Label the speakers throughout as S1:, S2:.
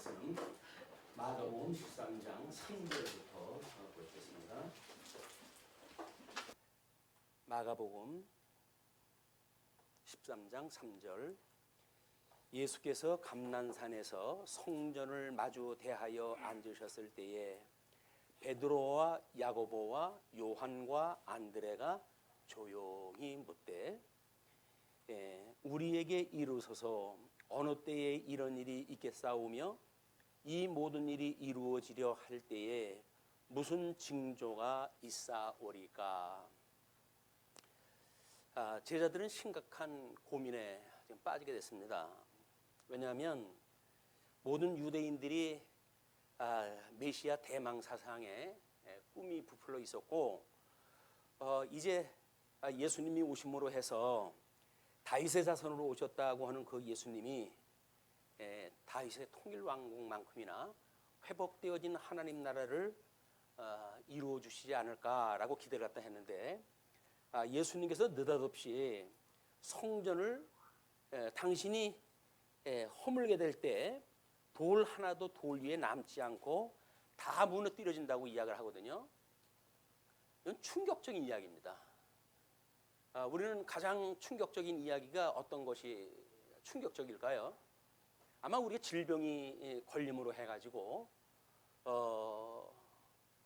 S1: 말씀 마가복음 13장 3절부터 보겠습니다. 마가복음 13장 3절. 예수께서 감난산에서 성전을 마주 대하여 앉으셨을 때에 베드로와 야고보와 요한과 안드레가 조용히 묻되 우리에게 이루소서 어느 때에 이런 일이 있겠사오며 이 모든 일이 이루어지려 할 때에 무슨 징조가 있사오리까. 제자들은 심각한 고민에 지금 빠지게 됐습니다. 왜냐하면 모든 유대인들이 메시아 대망 사상에 꿈이 부풀어 있었고 이제 예수님이 오심으로 해서 다윗의 자손으로 오셨다고 하는 그 예수님이 다윗의 통일 왕국만큼이나 회복되어진 하나님 나라를 이루어 주시지 않을까라고 기대를 갖다 했는데 예수님께서 느닷없이 성전을 당신이 허물게 될 때 돌 하나도 돌 위에 남지 않고 다 무너뜨려진다고 이야기를 하거든요. 이건 충격적인 이야기입니다. 우리는 가장 충격적인 이야기가 어떤 것이 충격적일까요? 아마 우리가 질병이 걸림으로 해가지고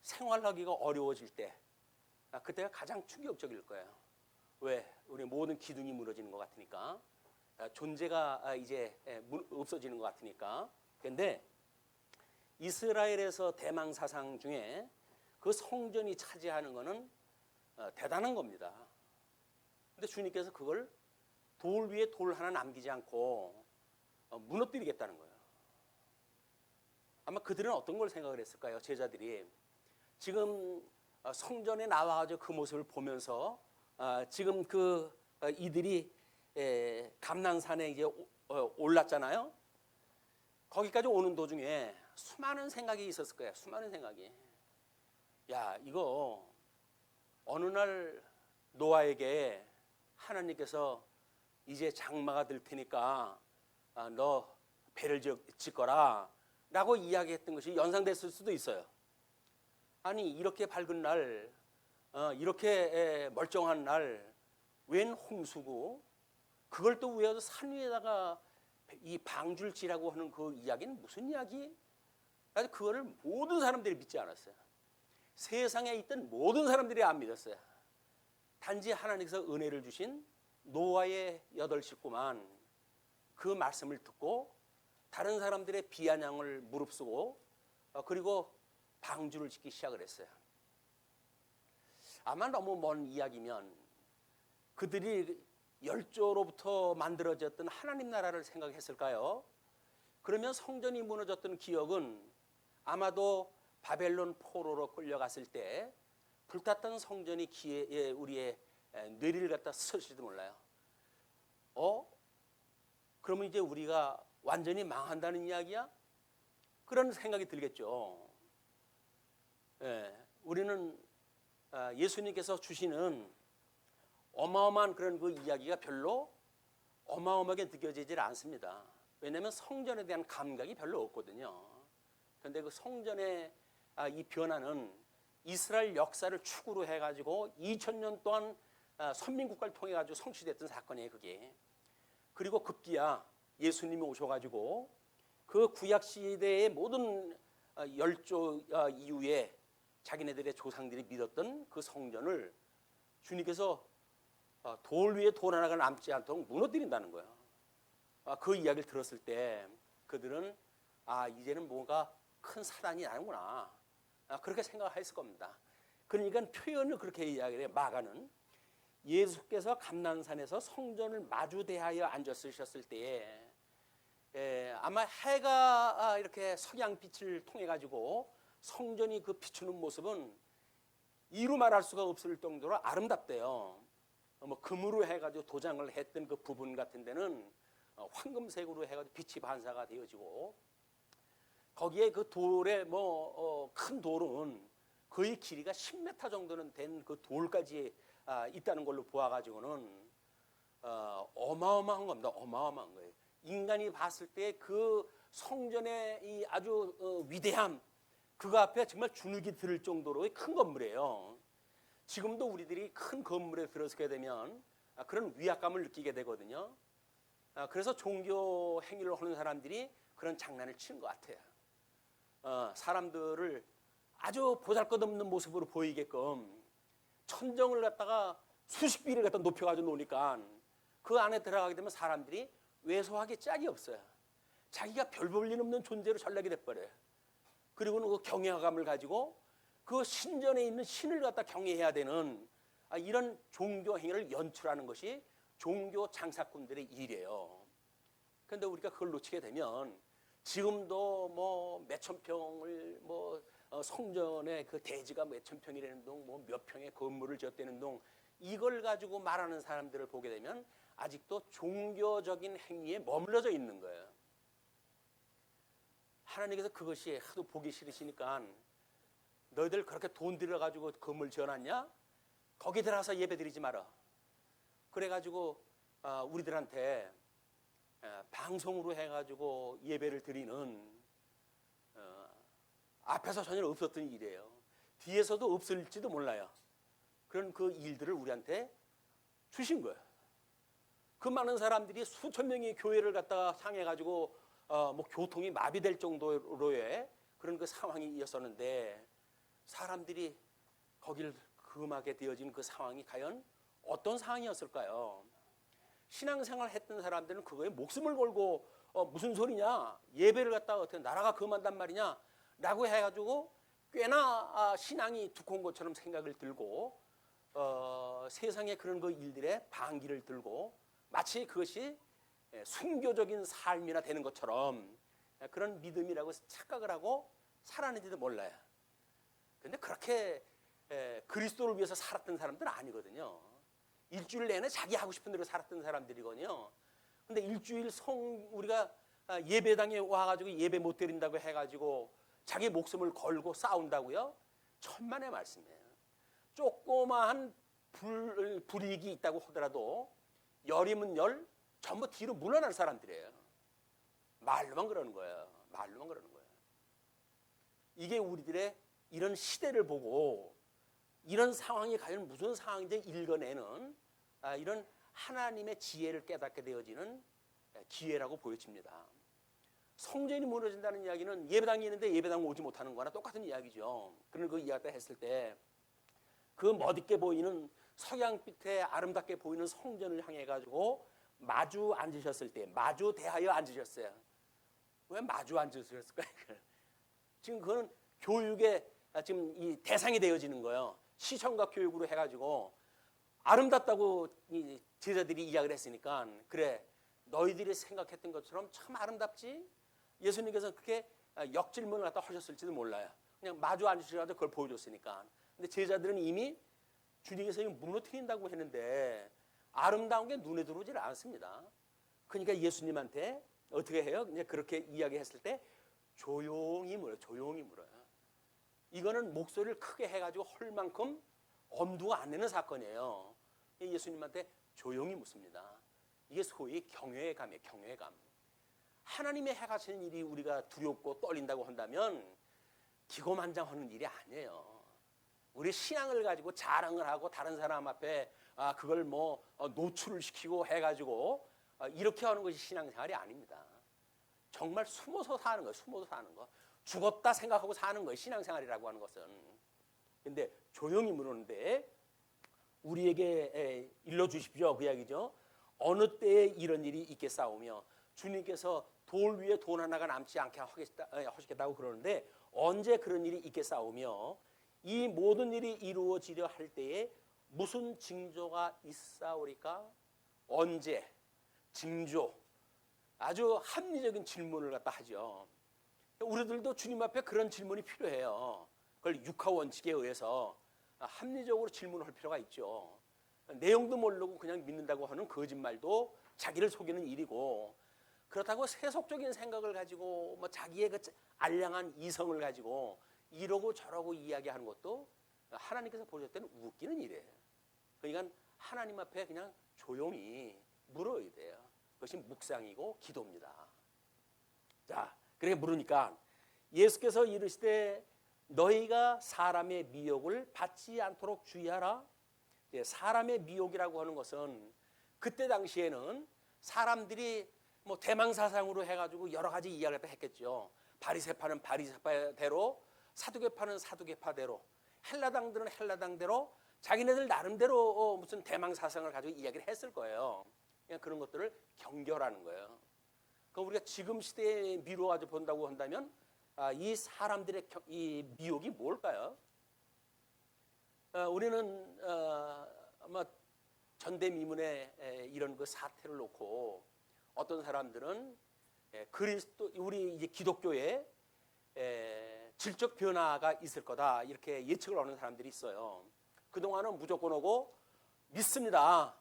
S1: 생활하기가 어려워질 때 그때가 가장 충격적일 거예요. 왜? 우리 모든 기둥이 무너지는 것 같으니까, 존재가 이제 없어지는 것 같으니까. 그런데 이스라엘에서 대망 사상 중에 그 성전이 차지하는 것은 대단한 겁니다. 근데 주님께서 그걸 돌 위에 돌 하나 남기지 않고 무너뜨리겠다는 거예요. 아마 그들은 어떤 걸 생각을 했을까요? 제자들이 지금 성전에 나와가지고 그 모습을 보면서 지금 이들이 감난산에 이제 올랐잖아요. 거기까지 오는 도중에 수많은 생각이 있었을 거예요. 수많은 생각이. 야, 이거 어느 날 노아에게 하나님께서 이제 장마가 들 테니까 너 배를 짓거라 라고 이야기했던 것이 연상됐을 수도 있어요. 아니 이렇게 밝은 날, 이렇게 멀쩡한 날 웬 홍수고, 그걸 또 왜 산 위에다가 이 방줄 지라고 하는 그 이야기는 무슨 이야기? 그래서 그거를 모든 사람들이 믿지 않았어요. 세상에 있던 모든 사람들이 안 믿었어요. 단지 하나님께서 은혜를 주신 노아의 8 식구만 그 말씀을 듣고 다른 사람들의 비아냥을 무릅쓰고 그리고 방주를 짓기 시작을 했어요. 아마 너무 먼 이야기면 그들이 열조로부터 만들어졌던 하나님 나라를 생각했을까요? 그러면 성전이 무너졌던 기억은 아마도 바벨론 포로로 끌려갔을 때 불탔던 성전이 우리의 뇌리를 갖다 스쳤을지도 몰라요. 그러면 이제 우리가 완전히 망한다는 이야기야? 그런 생각이 들겠죠. 우리는 예수님께서 주시는 어마어마한 그런 그 이야기가 별로 어마어마하게 느껴지질 않습니다. 왜냐하면 성전에 대한 감각이 별로 없거든요. 그런데 그 성전의 이 변화는 이스라엘 역사를 축으로 해가지고 2000년 동안 선민국가를 통해 가지고 성취됐던 사건이에요, 그게. 그리고 급기야 예수님이 오셔가지고 그 구약 시대의 모든 열조 이후에 자기네들의 조상들이 믿었던 그 성전을 주님께서 돌 위에 돌 하나가 남지 않도록 무너뜨린다는 거예요. 그 이야기를 들었을 때 그들은 이제는 뭔가 큰 사단이 나는구나, 그렇게 생각했을 겁니다. 그러니까 표현을 그렇게 이야기를 해요. 마가는 예수께서 감난산에서 성전을 마주 대하여 앉으셨을 때에 아마 해가 이렇게 석양빛을 통해 가지고 성전이 그 비추는 모습은 이루 말할 수가 없을 정도로 아름답대요. 금으로 해가지고 도장을 했던 그 부분 같은 데는 황금색으로 해가지고 빛이 반사가 되어지고, 거기에 그 돌에 큰 돌은 거의 길이가 10m 정도는 된 그 돌까지 있다는 걸로 보아가지고는 어마어마한 겁니다. 어마어마한 거예요. 인간이 봤을 때 그 성전의 이 아주 위대함, 그거 앞에 정말 주눅이 들 정도로의 큰 건물이에요. 지금도 우리들이 큰 건물에 들어서게 되면 그런 위압감을 느끼게 되거든요. 그래서 종교 행위를 하는 사람들이 그런 장난을 치는 것 같아요. 사람들을 아주 보잘것없는 모습으로 보이게끔 천정을 갖다가 수십 비를 갖다 높여가지고 놓으니까 그 안에 들어가게 되면 사람들이 왜소하기 짝이 없어요. 자기가 별 볼 일 없는 존재로 전락이 돼버려요. 그리고는 그 경외감을 가지고 그 신전에 있는 신을 갖다 경외해야 되는 이런 종교 행위를 연출하는 것이 종교 장사꾼들의 일이에요. 그런데 우리가 그걸 놓치게 되면 지금도 뭐 몇천 평을 성전의 그 대지가 몇천 평이라는 동, 뭐 몇 평의 건물을 지었다는 동, 이걸 가지고 말하는 사람들을 보게 되면 아직도 종교적인 행위에 머물러져 있는 거예요. 하나님께서 그것이 하도 보기 싫으시니까 너희들 그렇게 돈 들여가지고 건물 지어놨냐? 거기 들어가서 예배 드리지 마라. 그래가지고 우리들한테 방송으로 해가지고 예배를 드리는 앞에서 전혀 없었던 일이에요. 뒤에서도 없을지도 몰라요. 그런 그 일들을 우리한테 주신 거예요. 그 많은 사람들이 수천 명의 교회를 갖다가 향해가지고 뭐 교통이 마비될 정도로의 그런 그 상황이었었는데 사람들이 거기를 금하게 되어진 그 상황이 과연 어떤 상황이었을까요? 신앙생활 했던 사람들은 그거에 목숨을 걸고 무슨 소리냐, 예배를 갖다가 어떻게 나라가 금한단 말이냐 라고 해가지고 꽤나 신앙이 두꺼운 것처럼 생각을 들고 세상의 그런 그 일들에 반기를 들고 마치 그것이 순교적인 삶이나 되는 것처럼 그런 믿음이라고 착각을 하고 살았는지도 몰라요. 그런데 그렇게 그리스도를 위해서 살았던 사람들은 아니거든요. 일주일 내내 자기 하고 싶은 대로 살았던 사람들이거든요. 근데 일주일 우리가 예배당에 와가지고 예배 못 드린다고 해가지고 자기 목숨을 걸고 싸운다고요? 천만의 말씀이에요. 조그마한 불이익이 있다고 하더라도 열이면 열, 전부 뒤로 물러날 사람들이에요. 말로만 그러는 거예요. 말로만 그러는 거예요. 이게 우리들의 이런 시대를 보고 이런 상황이 과연 무슨 상황인지 읽어내는 이런 하나님의 지혜를 깨닫게 되어지는 기회라고 보여집니다. 성전이 무너진다는 이야기는 예배당이 있는데 예배당 오지 못하는 거나 똑같은 이야기죠. 그런 그 이야기를 했을 때 그 멋있게 보이는 석양빛에 아름답게 보이는 성전을 향해 가지고 마주 앉으셨을 때 마주 대하여 앉으셨어요. 왜 마주 앉으셨을까요? 지금 그거는 교육의 지금 이 대상이 되어지는 거예요. 시청각 교육으로 해가지고 아름답다고 이 제자들이 이야기를 했으니까 그래 너희들이 생각했던 것처럼 참 아름답지? 예수님께서 그렇게 역질문을 갖다 하셨을지도 몰라요. 그냥 마주 앉으셔가지고 그걸 보여줬으니까. 근데 제자들은 이미 주님께서 무너뜨린다고 했는데 아름다운 게 눈에 들어오질 않습니다. 그러니까 예수님한테 어떻게 해요? 그냥 그렇게 이야기했을 때 조용히 물어요. 조용히 물어요. 이거는 목소리를 크게 해가지고 헐 만큼 엄두가 안 내는 사건이에요. 예수님한테 조용히 묻습니다. 이게 소위 경외감이에요. 경외감. 하나님의 행하시는 일이 우리가 두렵고 떨린다고 한다면 기고만장하는 일이 아니에요. 우리 신앙을 가지고 자랑을 하고 다른 사람 앞에 그걸 뭐 노출을 시키고 해가지고 이렇게 하는 것이 신앙생활이 아닙니다. 정말 숨어서 사는 거예요. 숨어서 사는 거. 죽었다 생각하고 사는 거예요. 신앙생활이라고 하는 것은. 근데 조용히 물었는데 우리에게 일러주십시오. 그 이야기죠. 어느 때에 이런 일이 있겠사오며 주님께서 돌 위에 돈 하나가 남지 않게 하시겠다고 그러는데 언제 그런 일이 있겠사오며 이 모든 일이 이루어지려 할 때에 무슨 징조가 있사오리까? 언제? 징조. 아주 합리적인 질문을 갖다 하죠. 우리들도 주님 앞에 그런 질문이 필요해요. 그걸 육하 원칙에 의해서 합리적으로 질문할 필요가 있죠. 내용도 모르고 그냥 믿는다고 하는 거짓말도 자기를 속이는 일이고 그렇다고 세속적인 생각을 가지고 뭐 자기의 그 알량한 이성을 가지고 이러고 저러고 이야기하는 것도 하나님께서 보실 때는 웃기는 일이에요. 그러니까 하나님 앞에 그냥 조용히 물어야 돼요. 그것이 묵상이고 기도입니다. 자, 그렇게 물으니까 예수께서 이르시되 너희가 사람의 미혹을 받지 않도록 주의하라. 사람의 미혹이라고 하는 것은 그때 당시에는 사람들이 뭐 대망사상으로 해가지고 여러 가지 이야기를 했겠죠. 바리새파는 바리새파대로, 사두개파는 사두개파대로, 헬라당들은 헬라당대로 자기네들 나름대로 무슨 대망사상을 가지고 이야기를 했을 거예요. 그냥 그런 것들을 경결하는 거예요. 그럼 우리가 지금 시대에 미루어 가지고 본다고 한다면 이 사람들의 이 미혹이 뭘까요? 우리는 아마 전대미문의 이런 그 사태를 놓고 어떤 사람들은 그리스도 우리 이제 기독교에 질적 변화가 있을 거다 이렇게 예측을 하는 사람들이 있어요. 그 동안은 무조건 오고 믿습니다.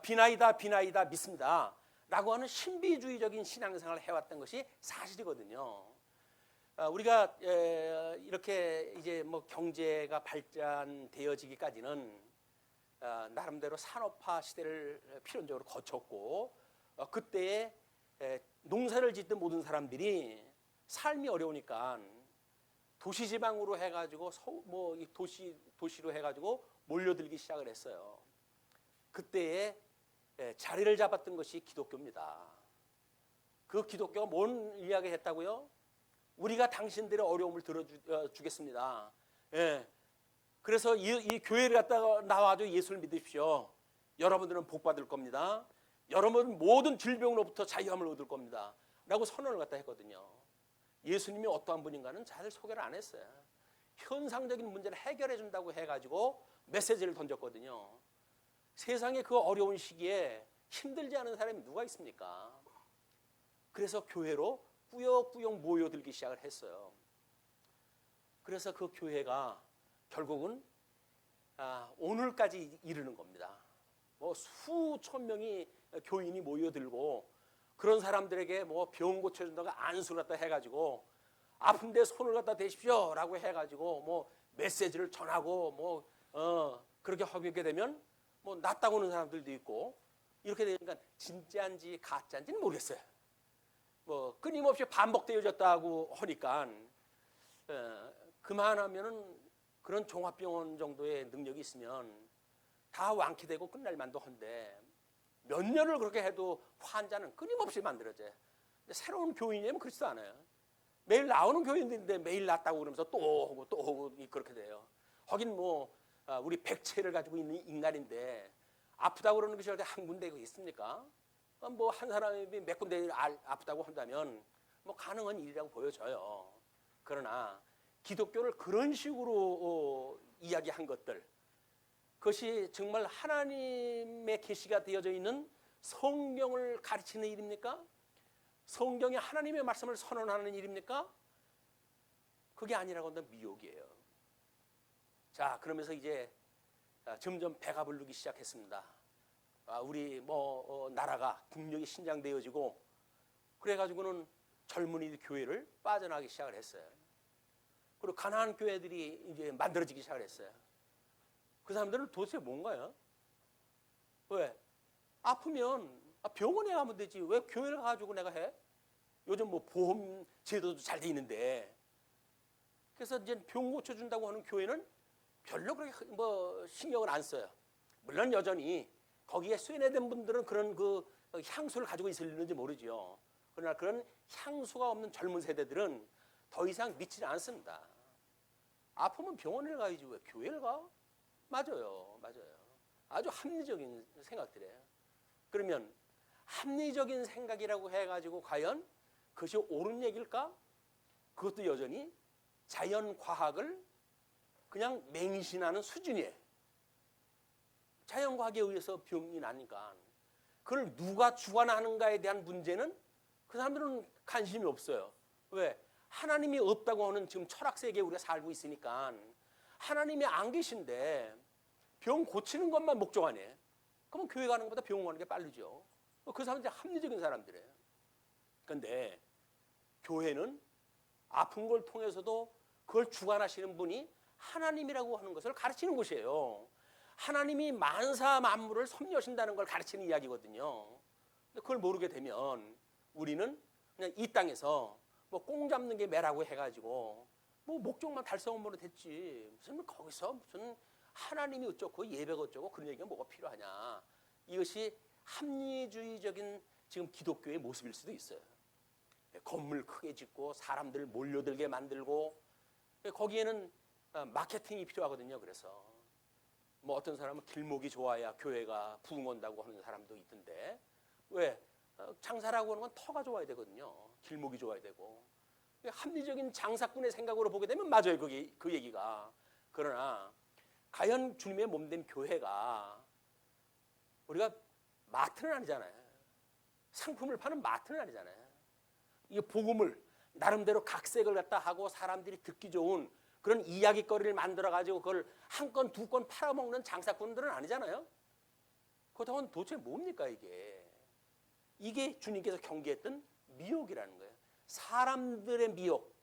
S1: 비나이다 비나이다 믿습니다. 라고 하는 신비주의적인 신앙생활을 해왔던 것이 사실이거든요. 우리가 이렇게 이제 뭐 경제가 발전되어지기까지는 나름대로 산업화 시대를 필연적으로 거쳤고 그때에 농사를 짓던 모든 사람들이 삶이 어려우니까 도시지방으로 해가지고 뭐 도시로 해가지고 몰려들기 시작을 했어요. 그때에 자리를 잡았던 것이 기독교입니다. 그 기독교가 뭔 이야기를 했다고요? 우리가 당신들의 어려움을 들어주겠습니다. 그래서 이 교회를 갖다가 나와가지고 예수를 믿으십시오. 여러분들은 복 받을 겁니다. 여러분 모든 질병으로부터 자유함을 얻을 겁니다. 라고 선언을 갖다 했거든요. 예수님이 어떠한 분인가는 잘 소개를 안 했어요. 현상적인 문제를 해결해 준다고 해가지고 메시지를 던졌거든요. 세상에 그 어려운 시기에 힘들지 않은 사람이 누가 있습니까? 그래서 교회로 꾸역꾸역 모여들기 시작을 했어요. 그래서 그 교회가 결국은 오늘까지 이르는 겁니다. 뭐 수천 명이 교인이 모여들고 그런 사람들에게 뭐 병 고쳐준다고 안수를 갖다 해가지고 아픈데 손을 갖다 대십시오라고 해가지고 뭐 메시지를 전하고 뭐 그렇게 하게 되면 뭐 낫다고 하는 사람들도 있고 이렇게 되니까 진짜인지 가짜인지는 모르겠어요. 뭐 끊임없이 반복되어졌다고 하니까 그만하면은 그런 종합병원 정도의 능력이 있으면 다 완쾌되고 끝날 만도 한데 몇 년을 그렇게 해도 환자는 끊임없이 만들어져요. 근데 새로운 교인이면 그렇지도 않아요. 매일 나오는 교인들인데 매일 낫다고 그러면서 또 오고 그렇게 돼요. 하긴 뭐 우리 백체를 가지고 있는 인간인데 아프다고 그러는 것이 어디 한 군데 있습니까? 뭐 한 사람이 몇 군데 아프다고 한다면 뭐 가능한 일이라고 보여져요. 그러나 기독교를 그런 식으로 이야기한 것들, 그것이 정말 하나님의 계시가 되어져 있는 성경을 가르치는 일입니까? 성경이 하나님의 말씀을 선언하는 일입니까? 그게 아니라고 한다면 미혹이에요. 자, 그러면서 이제 점점 배가 부르기 시작했습니다. 우리 나라가 국력이 신장되어지고 그래가지고는 젊은이들 교회를 빠져나가기 시작을 했어요. 그리고 가난한 교회들이 이제 만들어지기 시작을 했어요. 그 사람들은 도대체 뭔가요? 왜? 아프면 병원에 가면 되지. 왜 교회를 가가지고 내가 해? 요즘 뭐 보험 제도도 잘 돼 있는데. 그래서 이제 병 고쳐준다고 하는 교회는 별로 그렇게 뭐 신경을 안 써요. 물론 여전히 거기에 쇠뇌된 분들은 그런 그 향수를 가지고 있을는지 모르죠. 그러나 그런 향수가 없는 젊은 세대들은 더 이상 믿지는 않습니다. 아프면 병원을 가야지 왜 교회를 가? 맞아요. 아주 합리적인 생각들이에요. 그러면 합리적인 생각이라고 해가지고 과연 그것이 옳은 얘기일까? 그것도 여전히 자연과학을 그냥 맹신하는 수준이에요. 자연과학에 의해서 병이 나니까 그걸 누가 주관하는가에 대한 문제는 그 사람들은 관심이 없어요. 왜? 하나님이 없다고 하는 지금 철학세계에 우리가 살고 있으니까 하나님이 안 계신데 병 고치는 것만 목적 아니에요. 그러면 교회 가는 것보다 병원 가는 게 빠르죠. 그 사람들이 합리적인 사람들이에요. 그런데 교회는 아픈 걸 통해서도 그걸 주관하시는 분이 하나님이라고 하는 것을 가르치는 곳이에요. 하나님이 만사 만물을 섭리하신다는 걸 가르치는 이야기거든요. 근데 그걸 모르게 되면 우리는 그냥 이 땅에서 뭐 꽁 잡는 게 매라고 해가지고 뭐 목적만 달성하면 됐지. 무슨 거기서 무슨 하나님이 어쩌고 예배가 어쩌고 그런 얘기가 뭐가 필요하냐. 이것이 합리주의적인 지금 기독교의 모습일 수도 있어요. 건물 크게 짓고 사람들 몰려들게 만들고 거기에는 마케팅이 필요하거든요. 그래서 뭐 어떤 사람은 길목이 좋아야 교회가 부흥한다고 하는 사람도 있던데 왜? 장사라고 하는 건 터가 좋아야 되거든요. 길목이 좋아야 되고 합리적인 장사꾼의 생각으로 보게 되면 맞아요. 그 얘기가. 그러나 과연 주님의 몸된 교회가 우리가 마트는 아니잖아요. 상품을 파는 마트는 아니잖아요. 이게 복음을 나름대로 각색을 갖다 하고 사람들이 듣기 좋은 그런 이야기거리를 만들어가지고 그걸 한 건, 두 건 팔아먹는 장사꾼들은 아니잖아요. 그렇다면 도대체 뭡니까 이게? 이게 주님께서 경계했던 미혹이라는 거예요. 사람들의 미혹,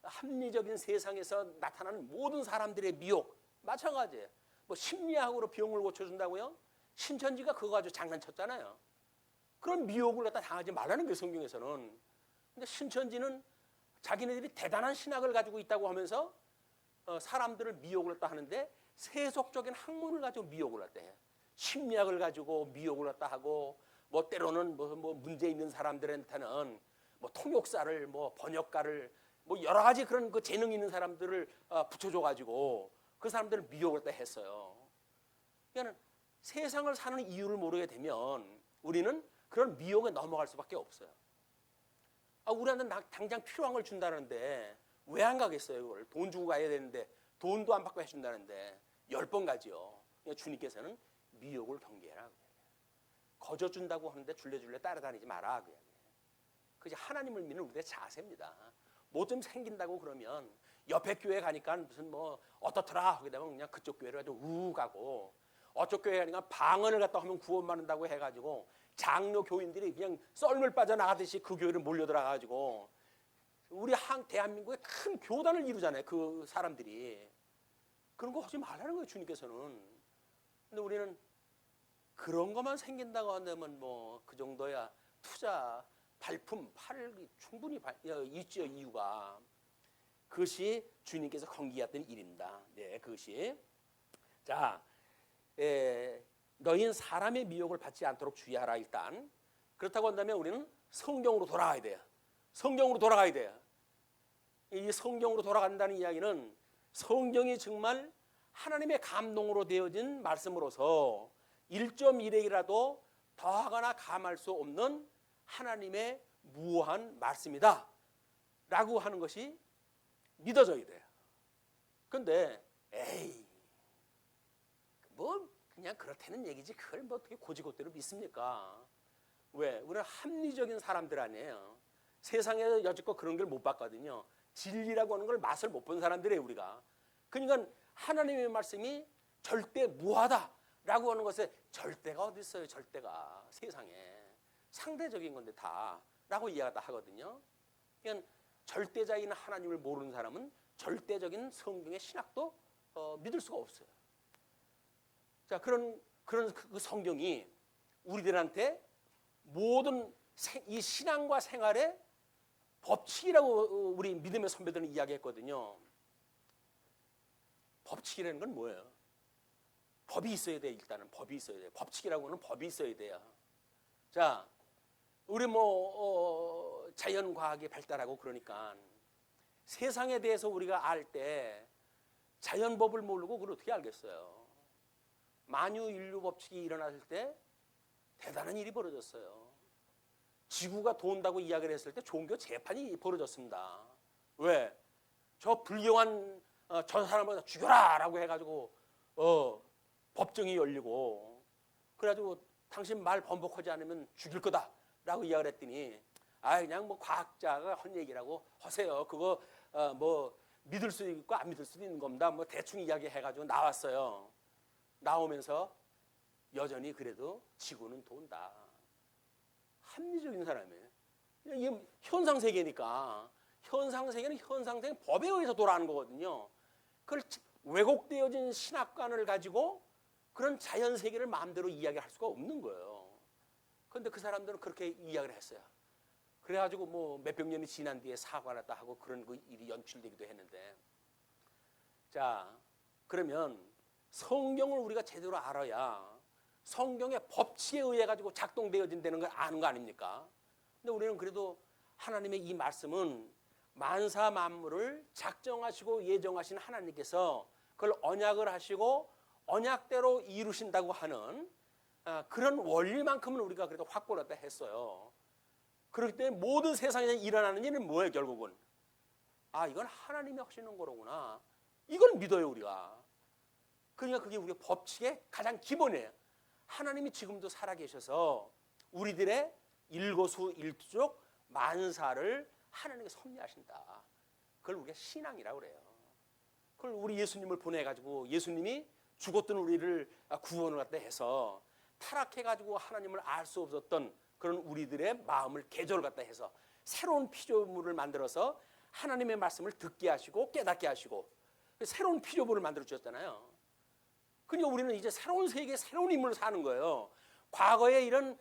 S1: 합리적인 세상에서 나타나는 모든 사람들의 미혹, 마찬가지예요. 뭐 심리학으로 병을 고쳐준다고요? 신천지가 그거 가지고 장난쳤잖아요. 그런 미혹을 갖다 당하지 말라는 거예요, 성경에서는. 근데 신천지는 자기네들이 대단한 신학을 가지고 있다고 하면서 사람들을 미혹을 갖다 하는데 세속적인 학문을 가지고 미혹을 갖다 해요. 심리학을 가지고 미혹을 갖다 하고 뭐 때로는 뭐 문제 있는 사람들한테는 뭐 통역사를 뭐 번역가를 뭐 여러 가지 그런 그 재능 있는 사람들을 붙여줘 가지고 그 사람들을 미혹을 갖다 했어요. 그러니까 세상을 사는 이유를 모르게 되면 우리는 그런 미혹에 넘어갈 수밖에 없어요. 우리한테 당장 필요한 걸 준다는데 왜 안 가겠어요? 그걸 돈 주고 가야 되는데 돈도 안 받고 해준다는데 10번 가지요. 그러니까 주님께서는 미혹을 경계해라. 거저 준다고 하는데 줄레줄레 따라다니지 마라. 그게 하나님을 믿는 우리의 자세입니다. 뭐 좀 생긴다고 그러면 옆에 교회 가니까 무슨 뭐 어떻더라 하게 되면 그냥 그쪽 교회를 가지고 우 가고 어쪽 교회 가니까 방언을 갖다 하면 구원 받는다고 해가지고 장로 교인들이 그냥 썰물 빠져나가듯이 그 교회를 몰려들어가지고 우리 대한민국의 큰 교단을 이루잖아요. 그 사람들이. 그런 거 하지 말라는 거예요. 주님께서는. 근데 우리는 그런 것만 생긴다고 한다면 뭐 그 정도야 투자, 발품, 팔 충분히 있죠. 이유가. 그것이 주님께서 경계했던 일입니다. 네, 그것이. 자, 너희는 사람의 미혹을 받지 않도록 주의하라. 일단 그렇다고 한다면 우리는 성경으로 돌아가야 돼요. 성경으로 돌아가야 돼요. 이 성경으로 돌아간다는 이야기는 성경이 정말 하나님의 감동으로 되어진 말씀으로서 1.1핵이라도 더하거나 감할 수 없는 하나님의 무한 말씀이다 라고 하는 것이 믿어져야 돼요. 그런데 에이 뭐 그냥 그렇다는 얘기지 그걸 뭐 어떻게 고지고대로 믿습니까? 왜? 우리는 합리적인 사람들 아니에요. 세상에서 여지껏 그런 걸 못 봤거든요. 진리라고 하는 걸 맛을 못 본 사람들이에요. 우리가. 그러니까 하나님의 말씀이 절대 무하다라고 하는 것에 절대가 어디 있어요. 절대가 세상에 상대적인 건데 다라고 이야기가 하거든요. 그러니까 절대자인 하나님을 모르는 사람은 절대적인 성경의 신학도 믿을 수가 없어요. 자, 그런 그 성경이 우리들한테 모든 이 신앙과 생활의 법칙이라고 우리 믿음의 선배들은 이야기했거든요. 법칙이라는 건 뭐예요? 법이 있어야 돼. 일단은 법이 있어야 돼요. 법칙이라고 하는 법이 있어야 돼요. 자, 우리 자연과학이 발달하고 그러니까 세상에 대해서 우리가 알 때 자연법을 모르고 그걸 어떻게 알겠어요? 만유인류 법칙이 일어났을 때 대단한 일이 벌어졌어요. 지구가 돈다고 이야기를 했을 때 종교 재판이 벌어졌습니다. 왜? 저 불경한 저 사람을 죽여라 라고 해가지고 법정이 열리고 그래가지고 당신 말 번복하지 않으면 죽일 거다 라고 이야기를 했더니 그냥 뭐 과학자가 한 얘기라고 하세요. 그거 뭐 믿을 수도 있고 안 믿을 수도 있는 겁니다. 뭐 대충 이야기해가지고 나왔어요. 나오면서 여전히 그래도 지구는 돈다. 합리적인 사람이에요. 이게 현상세계니까 현상세계는 현상세계 법에 의해서 돌아가는 거거든요. 그걸 왜곡되어진 신학관을 가지고 그런 자연세계를 마음대로 이야기할 수가 없는 거예요. 그런데 그 사람들은 그렇게 이야기를 했어요. 그래가지고 뭐 몇백 년이 지난 뒤에 사과를 했다 하고 그런 그 일이 연출되기도 했는데, 자, 그러면 성경을 우리가 제대로 알아야 성경의 법칙에 의해 가지고 작동되어진다는 걸 아는 거 아닙니까? 근데 우리는 그래도 하나님의 이 말씀은 만사 만물을 작정하시고 예정하신 하나님께서 그걸 언약을 하시고 언약대로 이루신다고 하는 그런 원리만큼은 우리가 그래도 확보를 했다 했어요. 그렇기 때문에 모든 세상에 일어나는 일은 뭐예요? 결국은 이건 하나님이 하시는 거로구나, 이걸 믿어요 우리가. 그러니까 그게 우리의 법칙의 가장 기본이에요. 하나님이 지금도 살아계셔서 우리들의 일거수일투족 만사를 하나님께 섭리하신다. 그걸 우리가 신앙이라고 그래요. 그걸 우리 예수님을 보내가지고 예수님이 죽었던 우리를 구원을 갖다 해서 타락해가지고 하나님을 알 수 없었던 그런 우리들의 마음을 개조를 갖다 해서 새로운 피조물을 만들어서 하나님의 말씀을 듣게 하시고 깨닫게 하시고 새로운 피조물을 만들어 주셨잖아요. 그러니까 우리는 이제 새로운 세계에 새로운 인물을 사는 거예요. 과거에 이런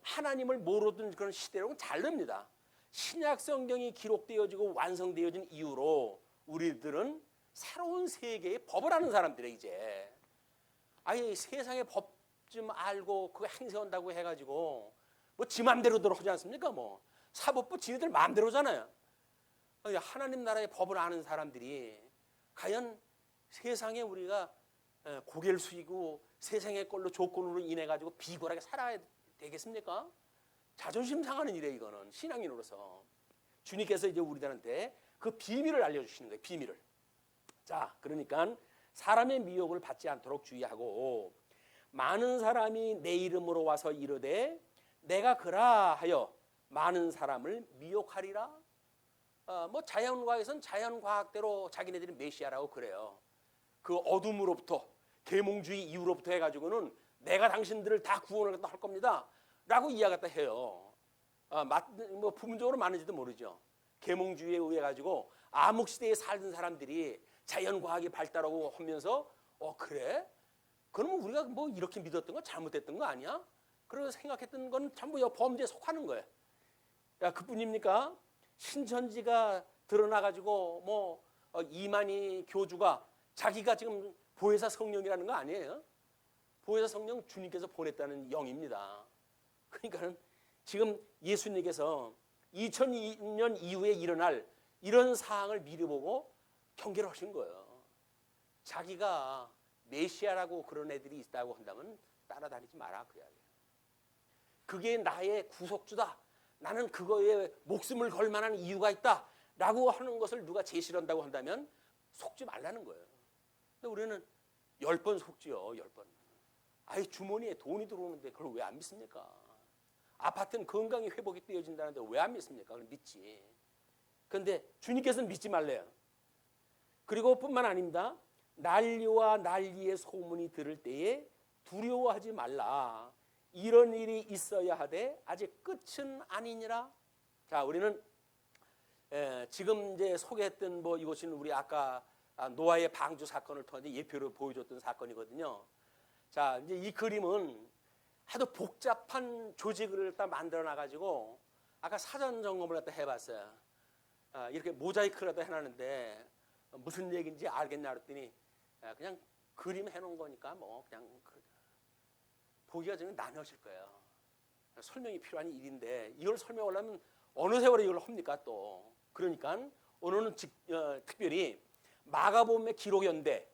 S1: 하나님을 모르던 그런 시대로는 다릅니다. 신약 성경이 기록되어지고 완성되어진 이후로 우리들은 새로운 세계의 법을 아는 사람들이에요. 이제 아예 세상의 법 좀 알고 그거 행세한다고 해가지고 뭐 지 맘대로대로 하지 않습니까? 뭐 사법부 지네들 마음대로잖아요. 하나님 나라의 법을 아는 사람들이 과연 세상에 우리가 고개를 숙이고 세상의 걸로 조건으로 인해 가지고 비굴하게 살아야 되겠습니까? 자존심 상하는 일이에요. 이거는 신앙인으로서 주님께서 이제 우리들한테 그 비밀을 알려주시는 거예요. 비밀을. 자, 그러니까 사람의 미혹을 받지 않도록 주의하고, 많은 사람이 내 이름으로 와서 이르되 내가 그라 하여 많은 사람을 미혹하리라. 뭐 자연과학에서는 자연과학대로 자기네들이 메시아라고 그래요. 그 어둠으로부터 계몽주의 이후로부터 해가지고는 내가 당신들을 다 구원을 할 겁니다 라고 이야기했다 해요. 뭐 부분적으로 맞는지도 모르죠. 계몽주의에 의해 가지고 암흑시대에 살던 사람들이 자연과학이 발달하고 하면서 그래? 그러면 우리가 뭐 이렇게 믿었던 건 잘못됐던 거 아니야? 그러고 생각했던 건 전부 범죄에 속하는 거예요. 야, 그뿐입니까? 신천지가 드러나가지고 뭐 이만희 교주가 자기가 지금 보혜사 성령이라는 거 아니에요? 보혜사 성령 주님께서 보냈다는 영입니다. 그러니까 지금 예수님께서 2002년 이후에 일어날 이런 사항을 미리 보고 경계를 하신 거예요. 자기가 메시아라고 그런 애들이 있다고 한다면 따라다니지 마라, 그 이야기예요. 그게 나의 구속주다, 나는 그거에 목숨을 걸 만한 이유가 있다 라고 하는 것을 누가 제시를 한다고 한다면 속지 말라는 거예요. 근데 우리는 10번 속지요. 10번. 아이, 주머니에 돈이 들어오는데 그걸 왜 안 믿습니까? 아파트는 건강이 회복이 되어진다는데 왜 안 믿습니까? 그걸 믿지. 그런데 주님께서는 믿지 말래요. 그리고 뿐만 아닙니다. 난리와 난리의 소문이 들을 때에 두려워하지 말라. 이런 일이 있어야 하되 아직 끝은 아니니라. 자, 우리는 지금 이제 소개했던 뭐 이것은 우리 아까 노아의 방주 사건을 통해 예표로 보여줬던 사건이거든요. 자, 이제 이 그림은 하도 복잡한 조직을 딱 만들어 놔가지고 아까 사전 점검을 갖다 해봤어요. 이렇게 모자이크를 갖다 해놨는데 무슨 얘기인지 알겠냐 그랬더니 그냥 그림 해놓은 거니까 뭐 그냥 보기가 좀 난해하실 거예요. 설명이 필요한 일인데 이걸 설명하려면 어느 세월에 이걸 합니까 또. 그러니까 오늘은 특별히 마가복음의 기록연대,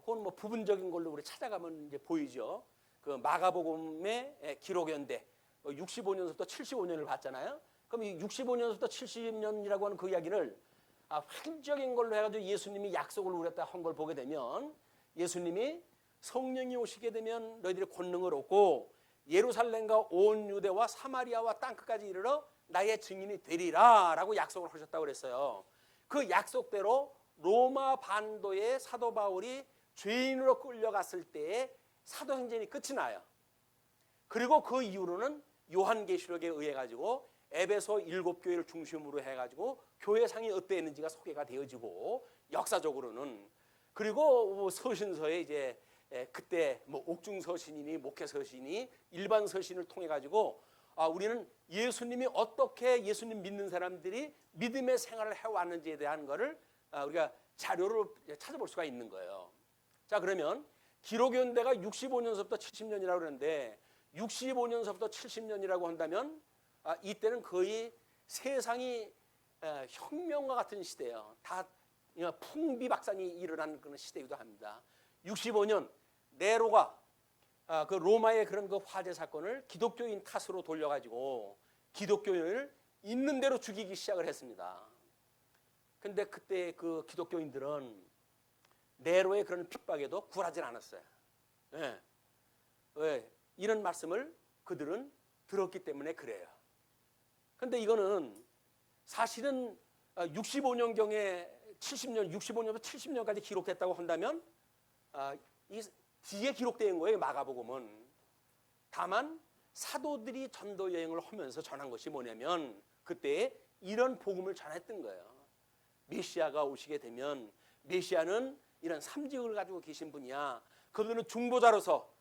S1: 혹은 뭐 부분적인 걸로 우리 찾아가면 이제 보이죠. 그 마가복음의 기록연대 65년부터 75년을 봤잖아요. 그럼 이 65년부터 70년이라고 하는 그 이야기를 획일적인 걸로 해가지고 예수님이 약속을 우렸다 한 걸 보게 되면, 예수님이 성령이 오시게 되면 너희들이 권능을 얻고 예루살렘과 온 유대와 사마리아와 땅끝까지 이르러 나의 증인이 되리라 라고 약속을 하셨다고 그랬어요. 그 약속대로 로마 반도에 사도 바울이 죄인으로 끌려갔을 때에 사도행전이 끝이 나요. 그리고 그 이후로는 요한계시록에 의해 가지고 에베소 7교회를 중심으로 해가지고 교회상이 어땠는지가 소개가 되어지고, 역사적으로는 그리고 서신서에 이제 그때 뭐 옥중 서신이니 목회 서신이 일반 서신을 통해 가지고 우리는 예수님이 어떻게 예수님 믿는 사람들이 믿음의 생활을 해왔는지에 대한 거를 우리가 자료를 찾아볼 수가 있는 거예요. 자, 그러면 기록연대가 65년서부터 70년이라고 그러는데 65년서부터 70년이라고 한다면 이때는 거의 세상이 혁명과 같은 시대예요. 다 풍비박산이 일어나는 그런 시대이기도 합니다. 65년 네로가 그 로마의 그런 그 화재 사건을 기독교인 탓으로 돌려가지고 기독교인을 있는 대로 죽이기 시작을 했습니다. 근데 그때 그 기독교인들은 네로의 그런 핍박에도 굴하지 않았어요. 네. 왜? 이런 말씀을 그들은 들었기 때문에 그래요. 근데 이거는 사실은 65년경에 70년, 65년부터 70년까지 기록됐다고 한다면 이 뒤에 기록된 거예요, 마가복음은. 다만 사도들이 전도 여행을 하면서 전한 것이 뭐냐면 그때 이런 복음을 전했던 거예요. 메시아가 오시게 되면 메시아는 이런 삼직을 가지고 계신 분이야. 그들은 중보자로서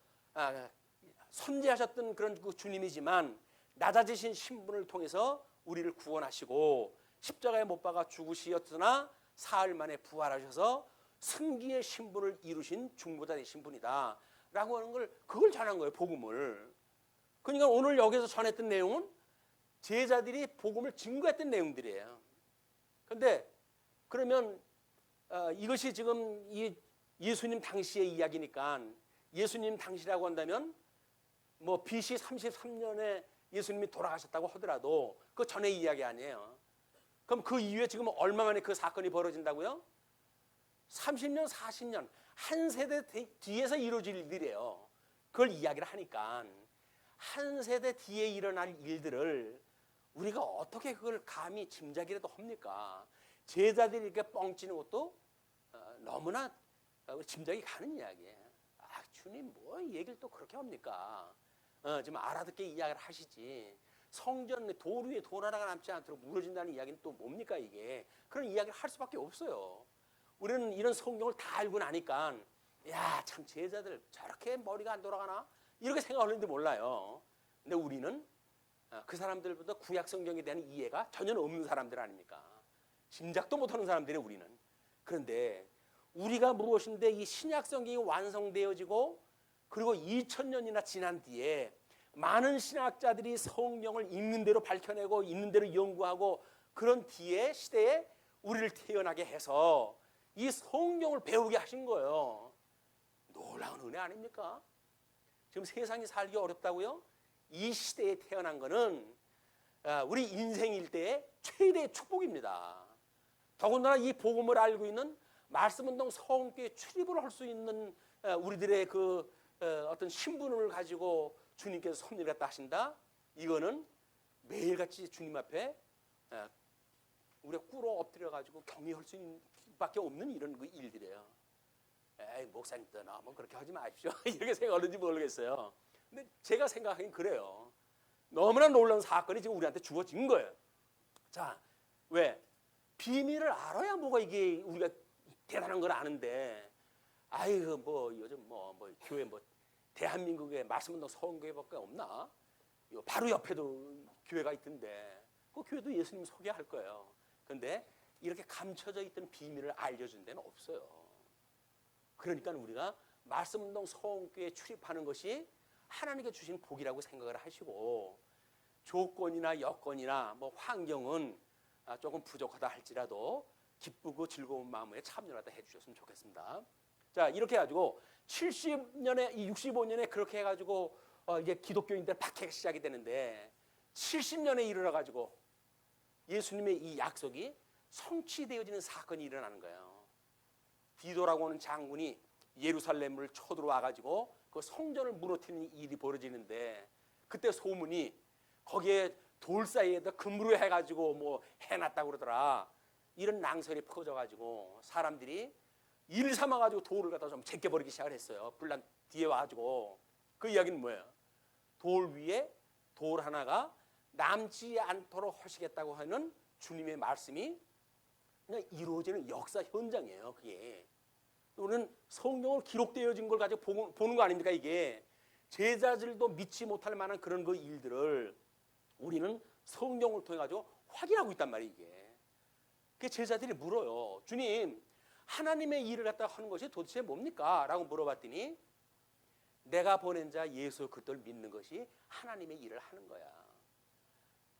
S1: 선지하셨던 그런 그 주님이지만 낮아지신 신분을 통해서 우리를 구원하시고 십자가에 못 박아 죽으시었으나 사흘 만에 부활하셔서 승기의 신분을 이루신 중보자 되신 분이다 라고 하는 걸 그걸 전한 거예요, 복음을. 그러니까 오늘 여기서 전했던 내용은 제자들이 복음을 증거했던 내용들이에요. 그런데 그러면 이것이 지금 이 예수님 당시의 이야기니까 예수님 당시라고 한다면 뭐 BC 33년에 예수님이 돌아가셨다고 하더라도 그 전의 이야기 아니에요. 그럼 그 이후에 지금 얼마 만에 그 사건이 벌어진다고요? 30년, 40년, 한 세대 뒤에서 이루어질 일이에요. 그걸 이야기를 하니까 한 세대 뒤에 일어날 일들을 우리가 어떻게 그걸 감히 짐작이라도 합니까? 제자들이 이렇게 뻥치는 것도 너무나 짐작이 가는 이야기예요. 주님 뭐 얘기를 또 그렇게 합니까? 좀 알아듣게 이야기를 하시지. 성전 돌 위에 돌 하나가 남지 않도록 무너진다는 이야기는 또 뭡니까 이게? 그런 이야기를 할 수밖에 없어요. 우리는 이런 성경을 다 알고 나니까 야, 참 제자들 저렇게 머리가 안 돌아가나? 이렇게 생각하는데 몰라요. 근데 우리는 그 사람들보다 구약 성경에 대한 이해가 전혀 없는 사람들 아닙니까? 짐작도 못하는 사람들이 우리는. 그런데 우리가 무엇인데 이 신약 성경이 완성되어지고 그리고 2000년이나 지난 뒤에 많은 신학자들이 성경을 있는 대로 밝혀내고 있는 대로 연구하고 그런 뒤에 시대에 우리를 태어나게 해서 이 성경을 배우게 하신 거예요. 놀라운 은혜 아닙니까? 지금 세상이 살기 어렵다고요? 이 시대에 태어난 거는 우리 인생일 때의 최대의 축복입니다. 더군다나 이 복음을 알고 있는 말씀운동 성교에 출입을 할 수 있는 우리들의 그 어떤 신분을 가지고 주님께서 섭리를 갖다 하신다. 이거는 매일같이 주님 앞에 우리가 꿇어 엎드려 가지고 경외할 수 밖에 없는 이런 그 일들이에요. 에이, 목사님 너무 그렇게 하지 마십시오. 이렇게 생각하는지 모르겠어요. 근데 제가 생각하기엔 그래요. 너무나 놀라운 사건이 지금 우리한테 주어진 거예요. 자, 왜? 비밀을 알아야 뭐가 이게 우리가 대단한 걸 아는데, 아이고 뭐 요즘 뭐 교회 뭐 대한민국에 말씀운동 성교회밖에 없나? 바로 옆에도 교회가 있던데 그 교회도 예수님 소개할 거예요. 그런데 이렇게 감춰져 있던 비밀을 알려준 데는 없어요. 그러니까 우리가 말씀운동 성교회에 출입하는 것이 하나님께 주신 복이라고 생각을 하시고 조건이나 여건이나 뭐 환경은 조금 부족하다 할지라도 기쁘고 즐거운 마음에 참여하다 해주셨으면 좋겠습니다. 자, 이렇게 해가지고 70년에 이 65년에 그렇게 해가지고 이제 기독교인들 박해가 시작이 되는데 70년에 이르러가지고 예수님의 이 약속이 성취되어지는 사건이 일어나는 거예요. 디도라고 하는 장군이 예루살렘을 쳐들어와가지고 그 성전을 무너뜨리는 일이 벌어지는데 그때 소문이 거기에 돌 사이에다 금으로 해가지고 뭐 해놨다고 그러더라. 이런 낭설이 퍼져가지고 사람들이 일 삼아가지고 돌을 갖다 좀 제껴버리기 시작을 했어요. 불난 뒤에 와가지고. 그 이야기는 뭐예요? 돌 위에 돌 하나가 남지 않도록 하시겠다고 하는 주님의 말씀이 그냥 이루어지는 역사 현장이에요. 그게. 우리는 성경을 기록되어진 걸 가지고 보는 거 아닙니까? 이게 제자들도 믿지 못할 만한 그런 그 일들을 우리는 성경을 통해 가지고 확인하고 있단 말이에요. 이게. 그 제자들이 물어요. 주님, 하나님의 일을 갖다 하는 것이 도대체 뭡니까? 라고 물어봤더니 내가 보낸 자 예수 그리스도를 믿는 것이 하나님의 일을 하는 거야.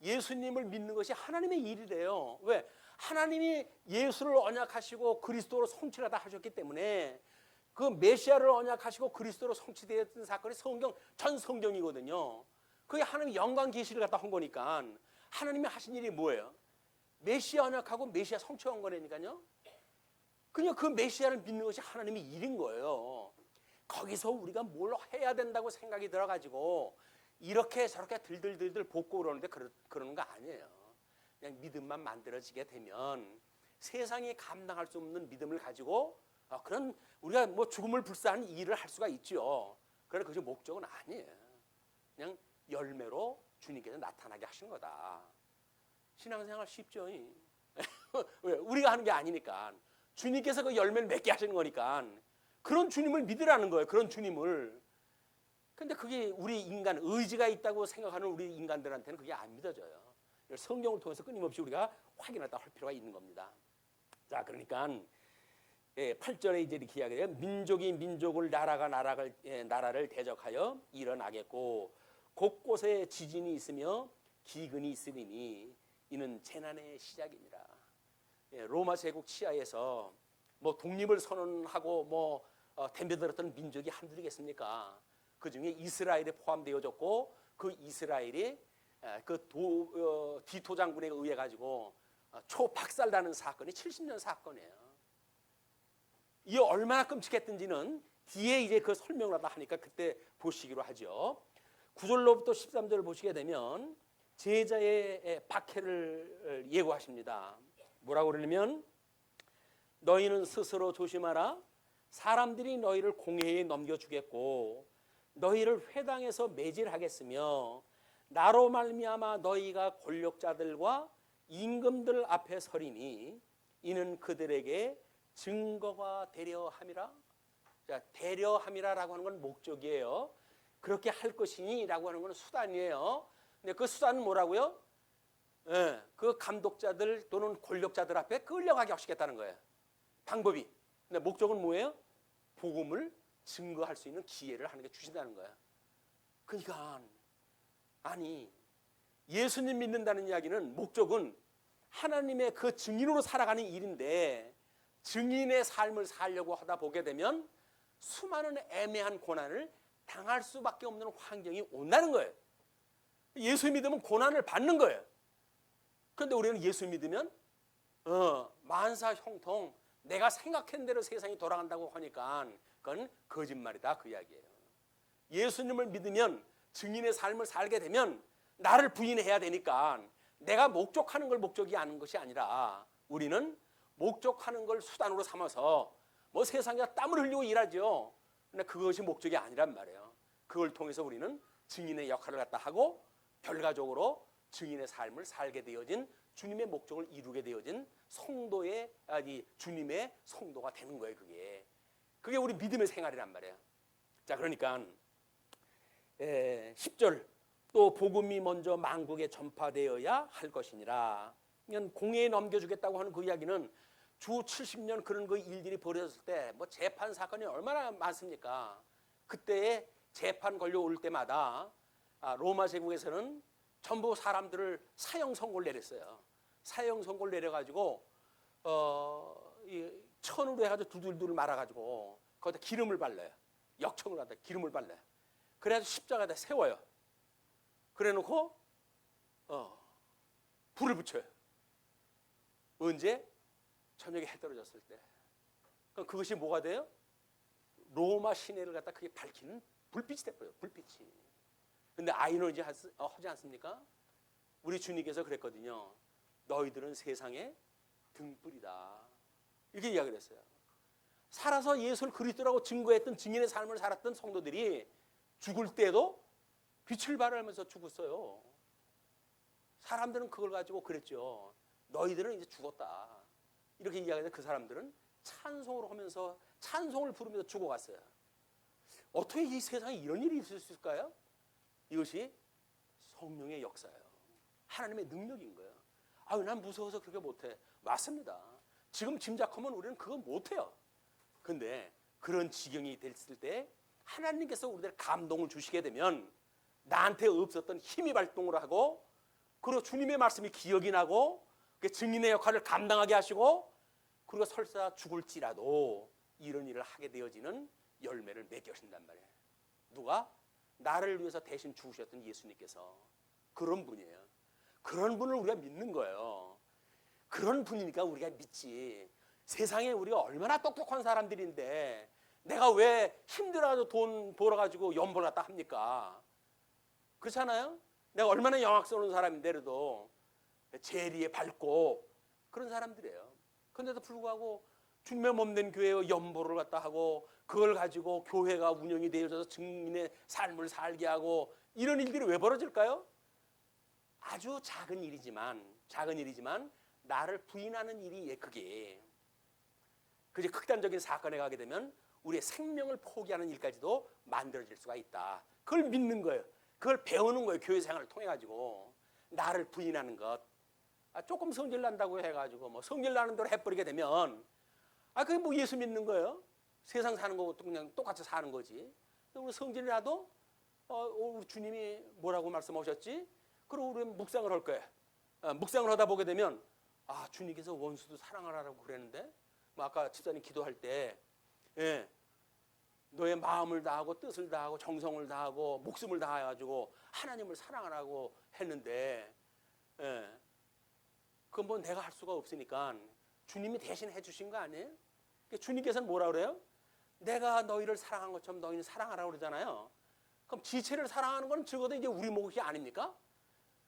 S1: 예수님을 믿는 것이 하나님의 일이래요. 왜? 하나님이 예수를 언약하시고 그리스도로 성취하다 하셨기 때문에 그 메시아를 언약하시고 그리스도로 성취되었던 사건이 전 성경이거든요. 그게 하나님의 영광 계시를 갖다 한 거니까 하나님이 하신 일이 뭐예요? 메시아 언약하고 메시아 성취한 거라니까요. 그냥 그 메시아를 믿는 것이 하나님의 일인 거예요. 거기서 우리가 뭘 해야 된다고 생각이 들어가지고 이렇게 저렇게 들들들들 볶고 그러는데 그러는 거 아니에요. 그냥 믿음만 만들어지게 되면 세상이 감당할 수 없는 믿음을 가지고 그런 우리가 뭐 죽음을 불사하는 일을 할 수가 있죠. 그러나 그것이 목적은 아니에요. 그냥 열매로 주님께서 나타나게 하신 거다. 신앙생활 쉽죠. 왜? 우리가 하는 게 아니니까. 주님께서 그 열매를 맺게 하시는 거니까 그런 주님을 믿으라는 거예요. 그런 주님을. 근데 그게 우리 인간 의지가 있다고 생각하는 우리 인간들한테는 그게 안 믿어져요. 성경을 통해서 끊임없이 우리가 확인하다 할 필요가 있는 겁니다. 자, 그러니까 8절에 이제 이렇게 이야기해요. 민족이 민족을 나라가 나라를 대적하여 일어나겠고 곳곳에 지진이 있으며 기근이 있으리니 이는 재난의 시작이니라. 로마 제국 치하에서 뭐 독립을 선언하고 뭐 덤벼들었던 민족이 한둘이겠습니까? 그 중에 이스라엘에 포함되어졌고 그 이스라엘이 디토 장군에 의해 가지고 초박살나는 사건이 70년 사건이에요. 이게 얼마나 끔찍했던지는 뒤에 이제 그 설명을 하다 하니까 그때 보시기로 하죠. 9절로부터 13절을 보시게 되면 제자의 박해를 예고하십니다. 뭐라고 그러냐면 너희는 스스로 조심하라. 사람들이 너희를 공회에 넘겨주겠고 너희를 회당에서 매질하겠으며 나로 말미암아 너희가 권력자들과 임금들 앞에 서리니 이는 그들에게 증거가 되려 함이라. 자, 되려 함이라라고 하는 건 목적이에요. 그렇게 할 것이니라고 하는 건 수단이에요. 근데 그 수단은 뭐라고요? 그 감독자들 또는 권력자들 앞에 끌려가게 하시겠다는 거예요. 방법이. 근데 목적은 뭐예요? 복음을 증거할 수 있는 기회를 하는 게 주신다는 거예요. 그러니까 아니 예수님 믿는다는 이야기는 목적은 하나님의 그 증인으로 살아가는 일인데 증인의 삶을 살려고 하다 보게 되면 수많은 애매한 고난을 당할 수밖에 없는 환경이 온다는 거예요. 예수 믿으면 고난을 받는 거예요. 그런데 우리는 예수 믿으면 만사 형통 내가 생각한 대로 세상이 돌아간다고 하니까 그건 거짓말이다 그 이야기예요. 예수님을 믿으면 증인의 삶을 살게 되면 나를 부인해야 되니까 내가 목적하는 걸 목적이 하는 것이 아니라 우리는 목적하는 걸 수단으로 삼아서 뭐 세상에 땀을 흘리고 일하죠. 근데 그것이 목적이 아니란 말이에요. 그걸 통해서 우리는 증인의 역할을 갖다 하고 결과적으로 증인의 삶을 살게 되어진 주님의 목적을 이루게 되어진 성도의 주님의 성도가 되는 거예요. 그게 우리 믿음의 생활이란 말이에요. 자, 그러니까 10절 또 복음이 먼저 만국에 전파되어야 할 것이니라. 공회에 넘겨주겠다고 하는 그 이야기는 주 70년 그런 그 일들이 벌어졌을 때 뭐 재판 사건이 얼마나 많습니까? 그때에 재판 걸려올 때마다 로마 제국에서는 전부 사람들을 사형 선고를 내렸어요. 사형 선고를 내려가지고 천으로 해가지고 두들두들 말아가지고 거기다 기름을 발라요. 역청을 하다 기름을 발라요. 그래가지고 십자가에다 세워요. 그래놓고 불을 붙여요. 언제? 저녁에 해 떨어졌을 때. 그럼 그것이 뭐가 돼요? 로마 시내를 갖다 그게 밝히는 불빛이 돼버려요. 불빛이. 근데 아이는 이제 하지 않습니까? 우리 주님께서 그랬거든요. 너희들은 세상의 등불이다. 이렇게 이야기를 했어요. 살아서 예수를 그리스도라고 증거했던 증인의 삶을 살았던 성도들이 죽을 때도 빛을 발하면서 죽었어요. 사람들은 그걸 가지고 그랬죠. 너희들은 이제 죽었다. 이렇게 이야기해서 그 사람들은 찬송을 하면서 찬송을 부르면서 죽어갔어요. 어떻게 이 세상에 이런 일이 있을 수 있을까요? 이것이 성령의 역사예요. 하나님의 능력인 거예요. 아유, 난 무서워서 그렇게 못해. 맞습니다. 지금 짐작하면 우리는 그거 못해요. 근데 그런 지경이 됐을 때 하나님께서 우리들 감동을 주시게 되면 나한테 없었던 힘이 발동을 하고, 그리고 주님의 말씀이 기억이 나고, 그 증인의 역할을 감당하게 하시고, 그리고 설사 죽을지라도 이런 일을 하게 되어지는 열매를 맺게 하신단 말이에요. 누가? 나를 위해서 대신 죽으셨던 예수님께서. 그런 분이에요. 그런 분을 우리가 믿는 거예요. 그런 분이니까 우리가 믿지. 세상에 우리가 얼마나 똑똑한 사람들인데 내가 왜 힘들어가지고 돈 벌어가지고 연보를 갖다 합니까? 그렇잖아요? 내가 얼마나 영악스러운 사람인데도 재리에 밝고 그런 사람들이에요. 그런데도 불구하고 주님의 몸된 교회의 연보를 갖다 하고, 그걸 가지고 교회가 운영이 되어져서 증인의 삶을 살게 하고, 이런 일들이 왜 벌어질까요? 아주 작은 일이지만 나를 부인하는 일이 그게 극단적인 사건에 가게 되면 우리의 생명을 포기하는 일까지도 만들어질 수가 있다. 그걸 믿는 거예요. 그걸 배우는 거예요. 교회 생활을 통해 가지고 나를 부인하는 것. 조금 성질 난다고 해가지고 뭐 성질 나는 대로 해버리게 되면 그게 뭐 예수 믿는 거예요? 세상 사는 거고 그냥 똑같이 사는 거지. 우리 성질이 나도 우리 주님이 뭐라고 말씀하셨지? 그리고 우리는 묵상을 할 거예요. 묵상을 하다 보게 되면 주님께서 원수도 사랑하라고 그랬는데, 뭐 아까 집사님 기도할 때 너의 마음을 다하고 뜻을 다하고 정성을 다하고 목숨을 다해가지고 하나님을 사랑하라고 했는데, 그건 뭐 내가 할 수가 없으니까 주님이 대신 해주신 거 아니에요? 주님께서는 뭐라 그래요? 내가 너희를 사랑한 것처럼 너희는 사랑하라고 그러잖아요. 그럼 지체를 사랑하는 건 적어도 이제 우리 몫이 아닙니까?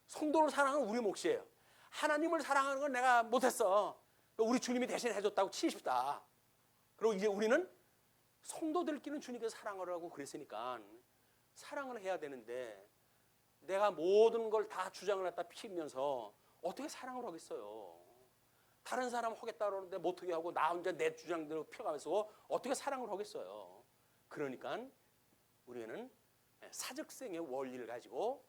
S1: 성도를 사랑하는 우리 몫이에요. 하나님을 사랑하는 건 내가 못했어. 우리 주님이 대신 해줬다고 치십시다. 그리고 이제 우리는 성도들끼리는 주님께서 사랑하라고 그랬으니까 사랑을 해야 되는데, 내가 모든 걸 다 주장을 갖다 피우면서 어떻게 사랑을 하겠어요? 다른 사람 하겠다 그러는데 못하게 하고 나 혼자 내 주장대로 펴가면서 어떻게 사랑을 하겠어요? 그러니까 우리는 사적생의 원리를 가지고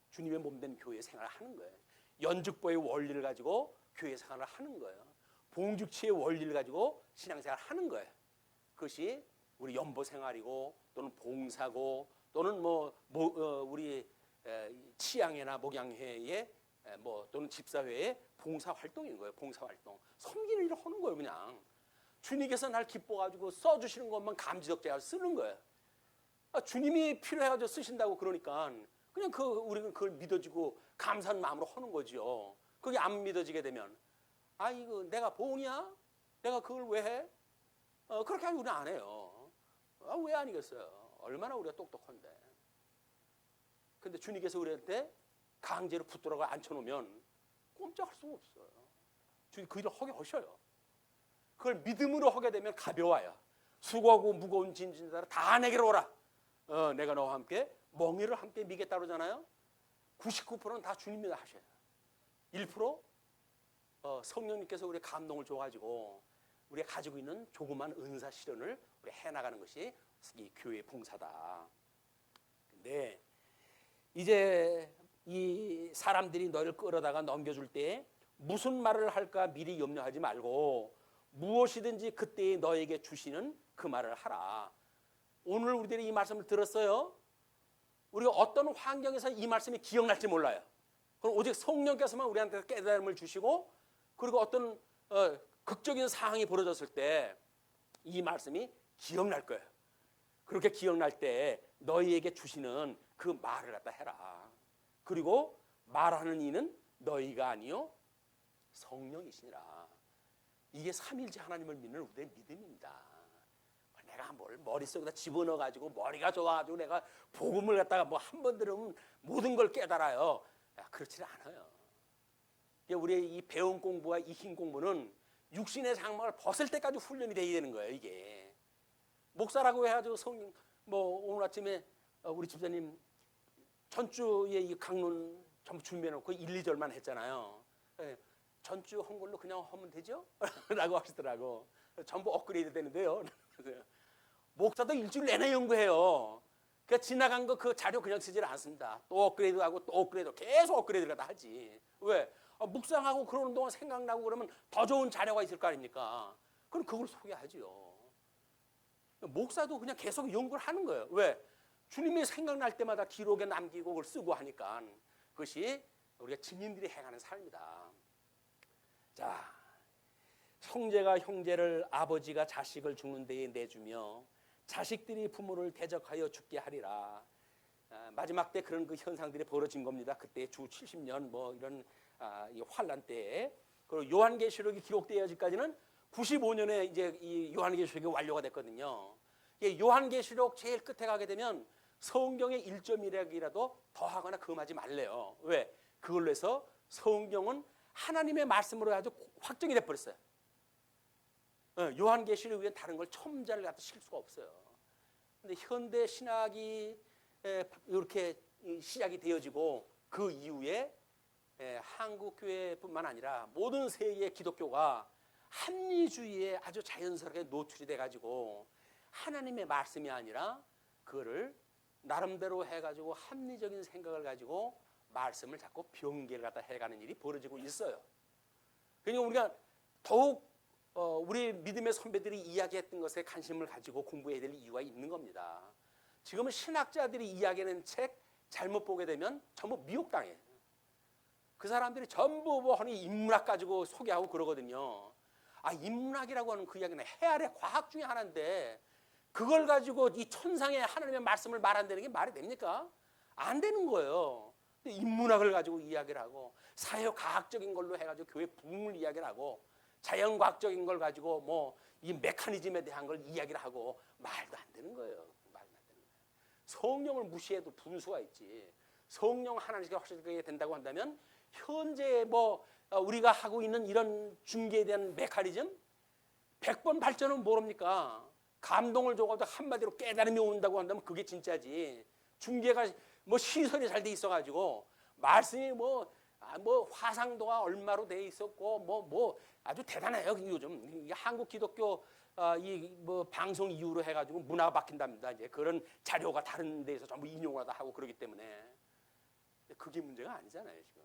S1: 주님의 몸된 교회 생활을 하는 거예요. 연죽보의 원리를 가지고 교회 생활을 하는 거예요. 봉죽치의 원리를 가지고 신앙생활을 하는 거예요. 그것이 우리 연보 생활이고, 또는 봉사고, 또는 우리 치양회나 목양회의 또는 집사회의 봉사 활동인 거예요. 봉사 활동, 섬기는 일을 하는 거예요. 그냥 주님께서 날 기뻐가지고 써주시는 것만 감지덕지해서 쓰는 거예요. 주님이 필요해가지고 쓰신다고 그러니까 그냥 우리는 그걸 믿어지고 감사한 마음으로 하는 거죠. 그게 안 믿어지게 되면 이거 내가 봉이야? 내가 그걸 왜 해? 그렇게 하면 우리는 안 해요. 왜 아니겠어요? 얼마나 우리가 똑똑한데. 근데 주님께서 우리한테 강제로 붙들어가 앉혀놓으면 꼼짝할 수가 없어요. 주님 그 일을 하게 하셔요. 그걸 믿음으로 하게 되면 가벼워요. 수고하고 무거운 짐진 자라 다 내게로 오라. 내가 너와 함께 멍에를 함께 미겠다 그러잖아요. 99%는 다 주님이 하셔요. 1% 성령님께서 우리 감동을 줘가지고 우리가 가지고 있는 조그만 은사 실현을 우리 해나가는 것이 이 교회 봉사다. 근데 이제 이 사람들이 너를 끌어다가 넘겨줄 때 무슨 말을 할까 미리 염려하지 말고 무엇이든지 그때에 너에게 주시는 그 말을 하라. 오늘 우리들이 이 말씀을 들었어요. 우리가 어떤 환경에서 이 말씀이 기억날지 몰라요. 그럼 오직 성령께서만 우리한테 깨달음을 주시고, 그리고 어떤 극적인 상황이 벌어졌을 때 이 말씀이 기억날 거예요. 그렇게 기억날 때 너희에게 주시는 그 말을 갖다 해라. 그리고 말하는 이는 너희가 아니요 성령이시니라. 이게 삼일째 하나님을 믿는 우리의 믿음입니다. 내가 뭘 머릿속에다 집어넣어가지고 머리가 좋아가지고 내가 복음을 갖다가 뭐 한 번 들으면 모든 걸 깨달아요. 그렇지는 않아요. 우리의 이 배운 공부와 익힌 공부는 육신의 장막을 벗을 때까지 훈련이 돼야 되는 거예요. 이게 목사라고 해가지고 성령 오늘 아침에 우리 집사님 전주에 이 강론 전부 준비해놓고 1, 2절만 했잖아요. 전주 한 걸로 그냥 하면 되죠? 라고 하시더라고. 전부 업그레이드 되는데요. 목사도 일주일 내내 연구해요. 그러니까 지나간 거 그 자료 그냥 쓰질 않습니다. 또 업그레이드하고 또 업그레이드, 계속 업그레이드가 다 하지. 왜? 묵상하고 그러는 동안 생각나고 그러면 더 좋은 자료가 있을 거 아닙니까? 그럼 그걸 소개하지요. 목사도 그냥 계속 연구를 하는 거예요. 왜? 주님이 생각날 때마다 기록에 남기고 그걸 쓰고 하니까 그것이 우리가 증인들이 행하는 삶이다. 자, 형제가 형제를, 아버지가 자식을 죽는 데에 내주며 자식들이 부모를 대적하여 죽게 하리라. 마지막 때 그런 그 현상들이 벌어진 겁니다. 그때 주 70년 뭐 이런 이 환란 때에. 그리고 요한계시록이 기록되어지까지는 95년에 이제 이 요한계시록이 완료가 됐거든요. 요한계시록 제일 끝에 가게 되면 성경의 1.1약이라도 더하거나 금하지 말래요. 왜? 그걸로 해서 성경은 하나님의 말씀으로 아주 확정이 돼버렸어요. 요한계시록 위에 다른 걸 첨자를 갖다 실 수가 없어요. 근데 현대 신학이 이렇게 시작이 되어지고 그 이후에 한국 교회뿐만 아니라 모든 세계의 기독교가 합리주의에 아주 자연스럽게 노출이 돼가지고 하나님의 말씀이 아니라 그거를 나름대로 해가지고 합리적인 생각을 가지고 말씀을 자꾸 변개를 갖다 해가는 일이 벌어지고 있어요. 그러니까 우리가 더욱 우리 믿음의 선배들이 이야기했던 것에 관심을 가지고 공부해야 될 이유가 있는 겁니다. 지금은 신학자들이 이야기하는 책 잘못 보게 되면 전부 미혹당해요. 그 사람들이 전부 뭐 하니 인문학 가지고 소개하고 그러거든요. 인문학이라고 하는 그 이야기는 해아래 과학 중에 하나인데 그걸 가지고 이 천상의 하나님의 말씀을 말한다는 게 말이 됩니까? 안 되는 거예요. 근데 인문학을 가지고 이야기를 하고 사회과학적인 걸로 해가지고 교회 부흥을 이야기를 하고 자연과학적인 걸 가지고 뭐 이 메커니즘에 대한 걸 이야기를 하고 말도 안 되는 거예요. 말도 안 되는 거예요. 성령을 무시해도 분수가 있지. 성령 하나님께 확실하게 된다고 한다면 현재 뭐 우리가 하고 있는 이런 중계에 대한 메커니즘 100번 발전은 모릅니까? 감동을 줘가지고 한마디로 깨달음이 온다고 한다면 그게 진짜지. 중계가 뭐 시설이 잘 돼 있어가지고 말씀이 뭐 화상도가 얼마로 돼 있었고 뭐 아주 대단해요. 요즘 한국 기독교 이 뭐 방송 이후로 해가지고 문화가 바뀐답니다. 이제 그런 자료가 다른 데에서 전부 인용을 하다 하고 그러기 때문에 그게 문제가 아니잖아요. 지금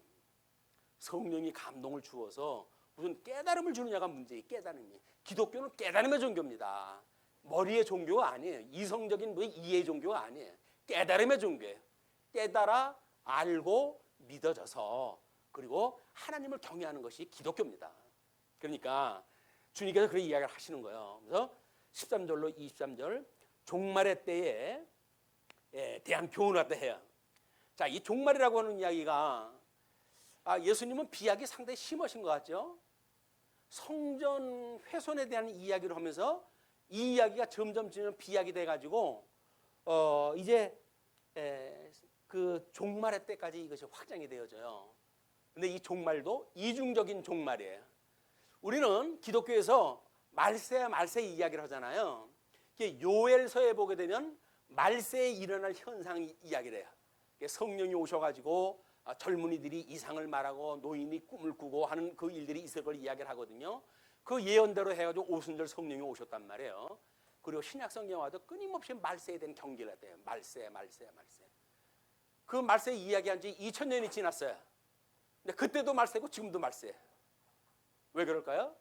S1: 성령이 감동을 주어서 무슨 깨달음을 주느냐가 문제예요. 깨달음이. 기독교는 깨달음의 종교입니다. 머리의 종교가 아니에요. 이성적인 뭐 이해의 종교가 아니에요. 깨달음의 종교예요. 깨달아 알고 믿어져서 그리고 하나님을 경외하는 것이 기독교입니다. 그러니까 주님께서 그런 이야기를 하시는 거예요. 그래서 13절로 23절 종말의 때에 대한 교훈을 갖다 해요. 자, 이 종말이라고 하는 이야기가 예수님은 비약이 상당히 심하신 것 같죠? 성전 훼손에 대한 이야기를 하면서 이 이야기가 점점 비약이 돼가지고 이제 그 종말의 때까지 이것이 확장이 되어져요. 근데 이 종말도 이중적인 종말이에요. 우리는 기독교에서 말세 이야기를 하잖아요. 요엘서에 보게 되면 말세에 일어날 현상 이야기를 해요. 성령이 오셔가지고 젊은이들이 이상을 말하고 노인이 꿈을 꾸고 하는 그 일들이 있을 걸 이야기를 하거든요. 그 예언대로 해가지고 오순절 성령이 오셨단 말이에요. 그리고 신약성경에 와도 끊임없이 말세에 대한 경계를 해요. 말세. 그 말세 이야기한 지 2000년이 지났어요. 근데 그때도 말세고 지금도 말세. 왜 그럴까요?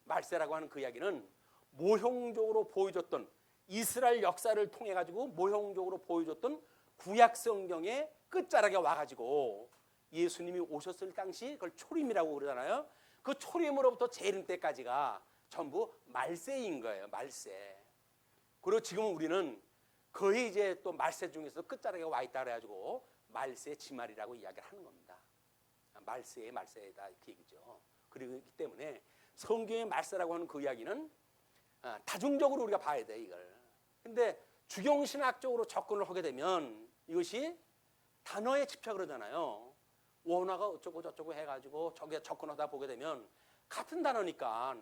S1: 말세라고 하는 그 이야기는 모형적으로 보여줬던 이스라엘 역사를 통해 가지고 모형적으로 보여줬던 구약 성경의 끝자락에 와가지고 예수님이 오셨을 당시 그걸 초림이라고 그러잖아요. 그 초림으로부터 재림 때까지가 전부 말세인 거예요. 말세. 그리고 지금 우리는 거의 이제 또 말세 중에서 끝자락에 와 있다 그래가지고 말세 지말이라고 이야기를 하는 겁니다. 말세의 말세다 이렇게 얘기죠. 그리기 때문에 성경의 말세라고 하는 그 이야기는 다중적으로 우리가 봐야 돼 이걸. 근데 주경신학적으로 접근을 하게 되면 이것이 단어에 집착을 하잖아요. 원화가 어쩌고 저쩌고 해가지고 저게 접근하다 보게 되면 같은 단어니까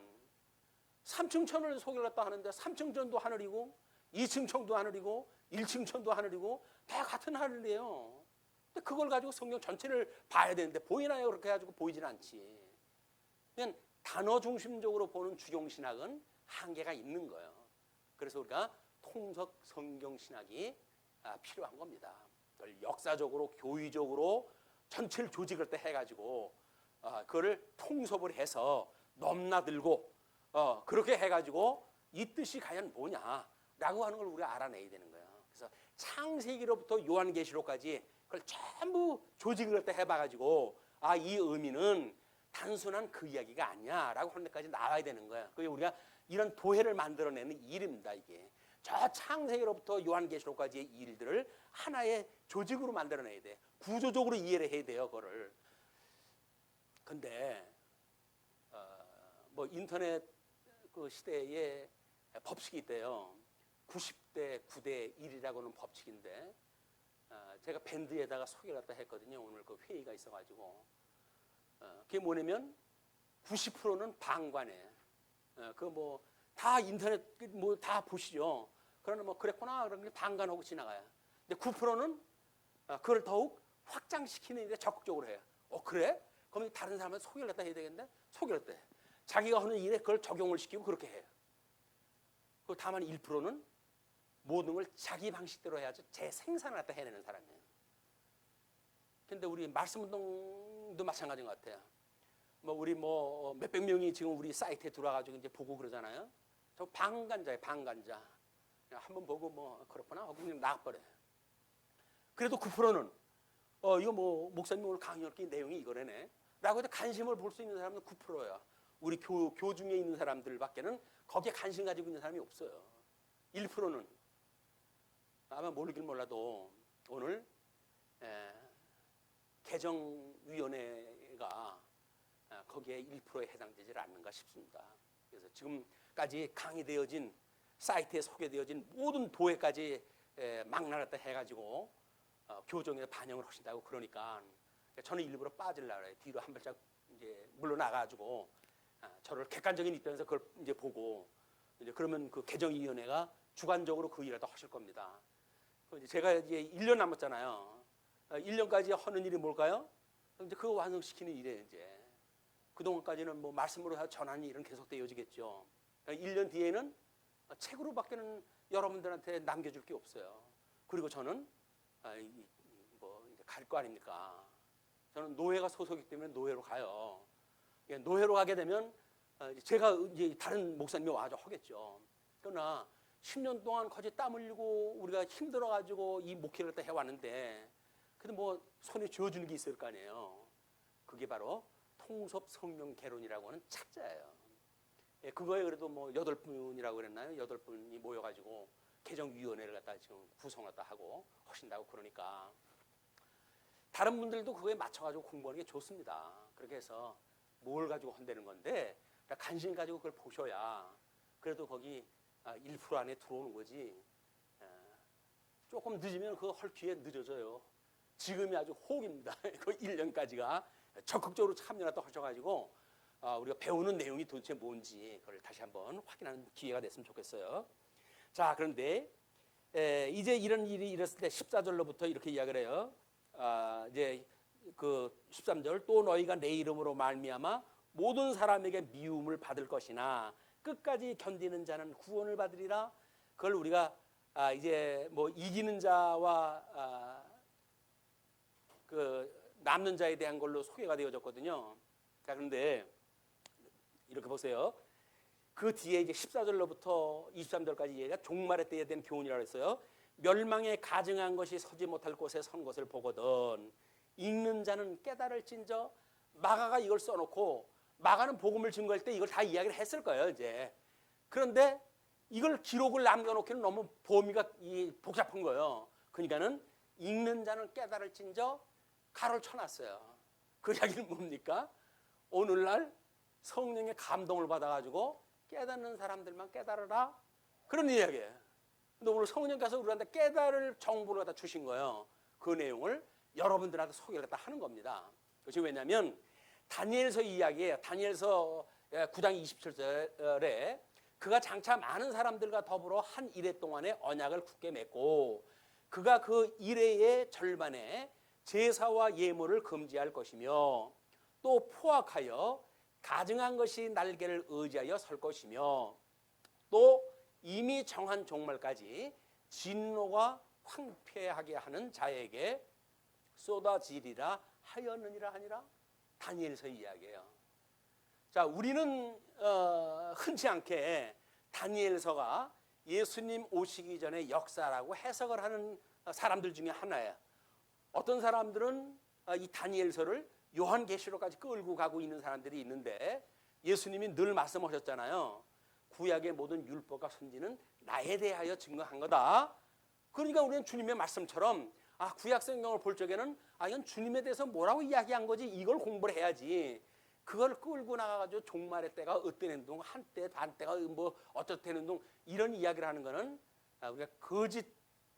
S1: 3층 천을 소개를 했다 하는데 3층 천도 하늘이고 2층 천도 하늘이고 1층 천도 하늘이고 다 같은 하늘이에요. 근데 그걸 가지고 성경 전체를 봐야 되는데 보이나요? 그렇게 해가지고 보이진 않지. 그냥 단어 중심적으로 보는 주경신학은 한계가 있는 거예요. 그래서 우리가 통석 성경신학이 필요한 겁니다. 그걸 역사적으로 교의적으로 전체를 조직을 때 해가지고 그거를 통섭을 해서 넘나들고 그렇게 해가지고 이 뜻이 과연 뭐냐라고 하는 걸 우리가 알아내야 되는 거예요. 그래서 창세기로부터 요한계시록까지 그걸 전부 조직을 때 해봐가지고 이 의미는 단순한 그 이야기가 아니야라고 하는 데까지 나와야 되는 거예요. 그게 우리가 이런 도해를 만들어내는 일입니다. 이게 저 창세기로부터 요한계시록까지의 일들을 하나의 조직으로 만들어내야 돼. 구조적으로 이해를 해야 돼요. 그거를. 근데 뭐 인터넷 그 시대에 법칙이 있대요. 90대 9대 1이라고 하는 법칙인데 제가 밴드에다가 소개를 갖다 했거든요. 오늘 그 회의가 있어가지고 그게 뭐냐면 90%는 방관해. 그 뭐 다 인터넷 뭐 다 보시죠. 그러나 뭐 그랬구나 그런 게 방관하고 지나가요. 근데 9%는 그걸 더욱 확장시키는 데 적극적으로 해요. 그래? 그럼 다른 사람한테 소개를 갖다 해야 되겠는데 소개를 했대. 자기가 하는 일에 그걸 적용을 시키고 그렇게 해요. 그 다만 1%는 모든 걸 자기 방식대로 해야지 재생산을 갖다 해내는 사람이에요. 근데 우리 말씀운동도 마찬가지인 것 같아요. 뭐 우리 뭐 몇백 명이 지금 우리 사이트에 들어와가지고 이제 보고 그러잖아요. 저 방관자예요, 방관자. 한번 보고 뭐 그렇구나 하고 그냥 나가버려요. 그래도 9%는 이거 뭐 목사님 오늘 강의할 게 내용이 이거래네 라고 해서 관심을 볼 수 있는 사람은 9%야. 우리 교중에 있는 사람들밖에는 거기에 관심 가지고 있는 사람이 없어요. 1%는 아마 모르긴 몰라도 오늘 개정위원회가 거기에 1%에 해당되지 않는가 싶습니다. 그래서 지금까지 강의되어진 사이트에 소개되어진 모든 도해까지 막나갔다 해가지고 교정에서 반영을 하신다고 그러니까 저는 일부러 빠지려고 해요. 뒤로 한 발짝 이제 물러나가지고 저를 객관적인 입장에서 그걸 이제 보고 이제 그러면 그 개정위원회가 주관적으로 그 일을 다 하실 겁니다. 제가 이제 1년 남았잖아요. 1년까지 하는 일이 뭘까요? 이제 그거 완성시키는 일이에요. 이제 그동안까지는 뭐 말씀으로 전하는 일은 계속 되어지겠죠. 1년 뒤에는 책으로밖에는 여러분들한테 남겨줄 게 없어요. 그리고 저는 뭐 이제 갈 거 아닙니까? 저는 노회가 소속이기 때문에 노회로 가요. 노회로 가게 되면 제가 이제 다른 목사님이 와서 하겠죠. 그러나 10년 동안 거기 땀 흘리고 우리가 힘들어가지고 이 목회를 다 해왔는데 그래도 뭐 손에 쥐어주는 게 있을 거 아니에요. 그게 바로 통섭 성명 개론이라고 하는 책자예요. 그거에 그래도 뭐 8분이라고 그랬나요? 8분이 모여가지고 개정위원회를 갖다 지금 구성을 갖다 하고 하신다고 그러니까 다른 분들도 그거에 맞춰가지고 공부하는 게 좋습니다. 그렇게 해서 뭘 가지고 한다는 건데 관심 가지고 그걸 보셔야 그래도 거기 1% 안에 들어오는 거지. 조금 늦으면 그거 할 기회 늦어져요. 지금이 아주 호기입니다. 그 1년까지가 적극적으로 참여를 또 하셔가지고 우리가 배우는 내용이 도대체 뭔지 그걸 다시 한번 확인하는 기회가 됐으면 좋겠어요. 자, 그런데 이제 이런 일이 일었을 때 14절로부터 이렇게 이야기를 해요. 이제 그 13절 또 너희가 내 이름으로 말미암아 모든 사람에게 미움을 받을 것이나 끝까지 견디는 자는 구원을 받으리라. 그걸 우리가 이제 뭐 이기는 자와 그 남는 자에 대한 걸로 소개가 되어졌거든요. 자, 그런데 이렇게 보세요. 그 뒤에 이제 14절로부터 23절까지 얘기가 종말의 때에 대한 교훈이라고 했어요. 멸망에 가증한 것이 서지 못할 곳에 선 것을 보거든 읽는 자는 깨달을진저. 마가가 이걸 써놓고 마가는 복음을 증거할 때 이걸 다 이야기를 했을 거예요. 이제 그런데 이걸 기록을 남겨놓기는 너무 범위가 복잡한 거예요. 그러니까는 읽는 자는 깨달을진저 가로를 쳐놨어요. 그 이야기는 뭡니까? 오늘날 성령의 감동을 받아가지고 깨닫는 사람들만 깨달으라 그런 이야기예요. 근데 오늘 성령께서 우리한테 깨달을 정보를 갖다 주신 거예요. 그 내용을 여러분들한테 소개를 갖다 하는 겁니다. 그것이 왜냐하면 다니엘서 이야기예요. 다니엘서 9장 27절에 그가 장차 많은 사람들과 더불어 한 일해 동안에 언약을 굳게 맺고 그가 그 일해의 절반에 제사와 예물을 금지할 것이며 또 포악하여 가증한 것이 날개를 의지하여 설 것이며 또 이미 정한 종말까지 진노가 황폐하게 하는 자에게 쏟아지리라 하였느니라 하니라. 다니엘서 이야기예요. 자, 우리는 흔치 않게 다니엘서가 예수님 오시기 전에 역사라고 해석을 하는 사람들 중에 하나예요. 어떤 사람들은 이 다니엘서를 요한계시록까지 끌고 가고 있는 사람들이 있는데, 예수님이 늘 말씀하셨잖아요. 구약의 모든 율법과 선지는 나에 대하여 증거한 거다. 그러니까 우리는 주님의 말씀처럼 구약 성경을 볼 적에는 이건 주님에 대해서 뭐라고 이야기한 거지, 이걸 공부를 해야지. 그걸 끌고 나가가지고 종말의 때가 어때는 둥, 한때 반때가 뭐 어떻다는 둥, 이런 이야기를 하는 거는 우리가 거짓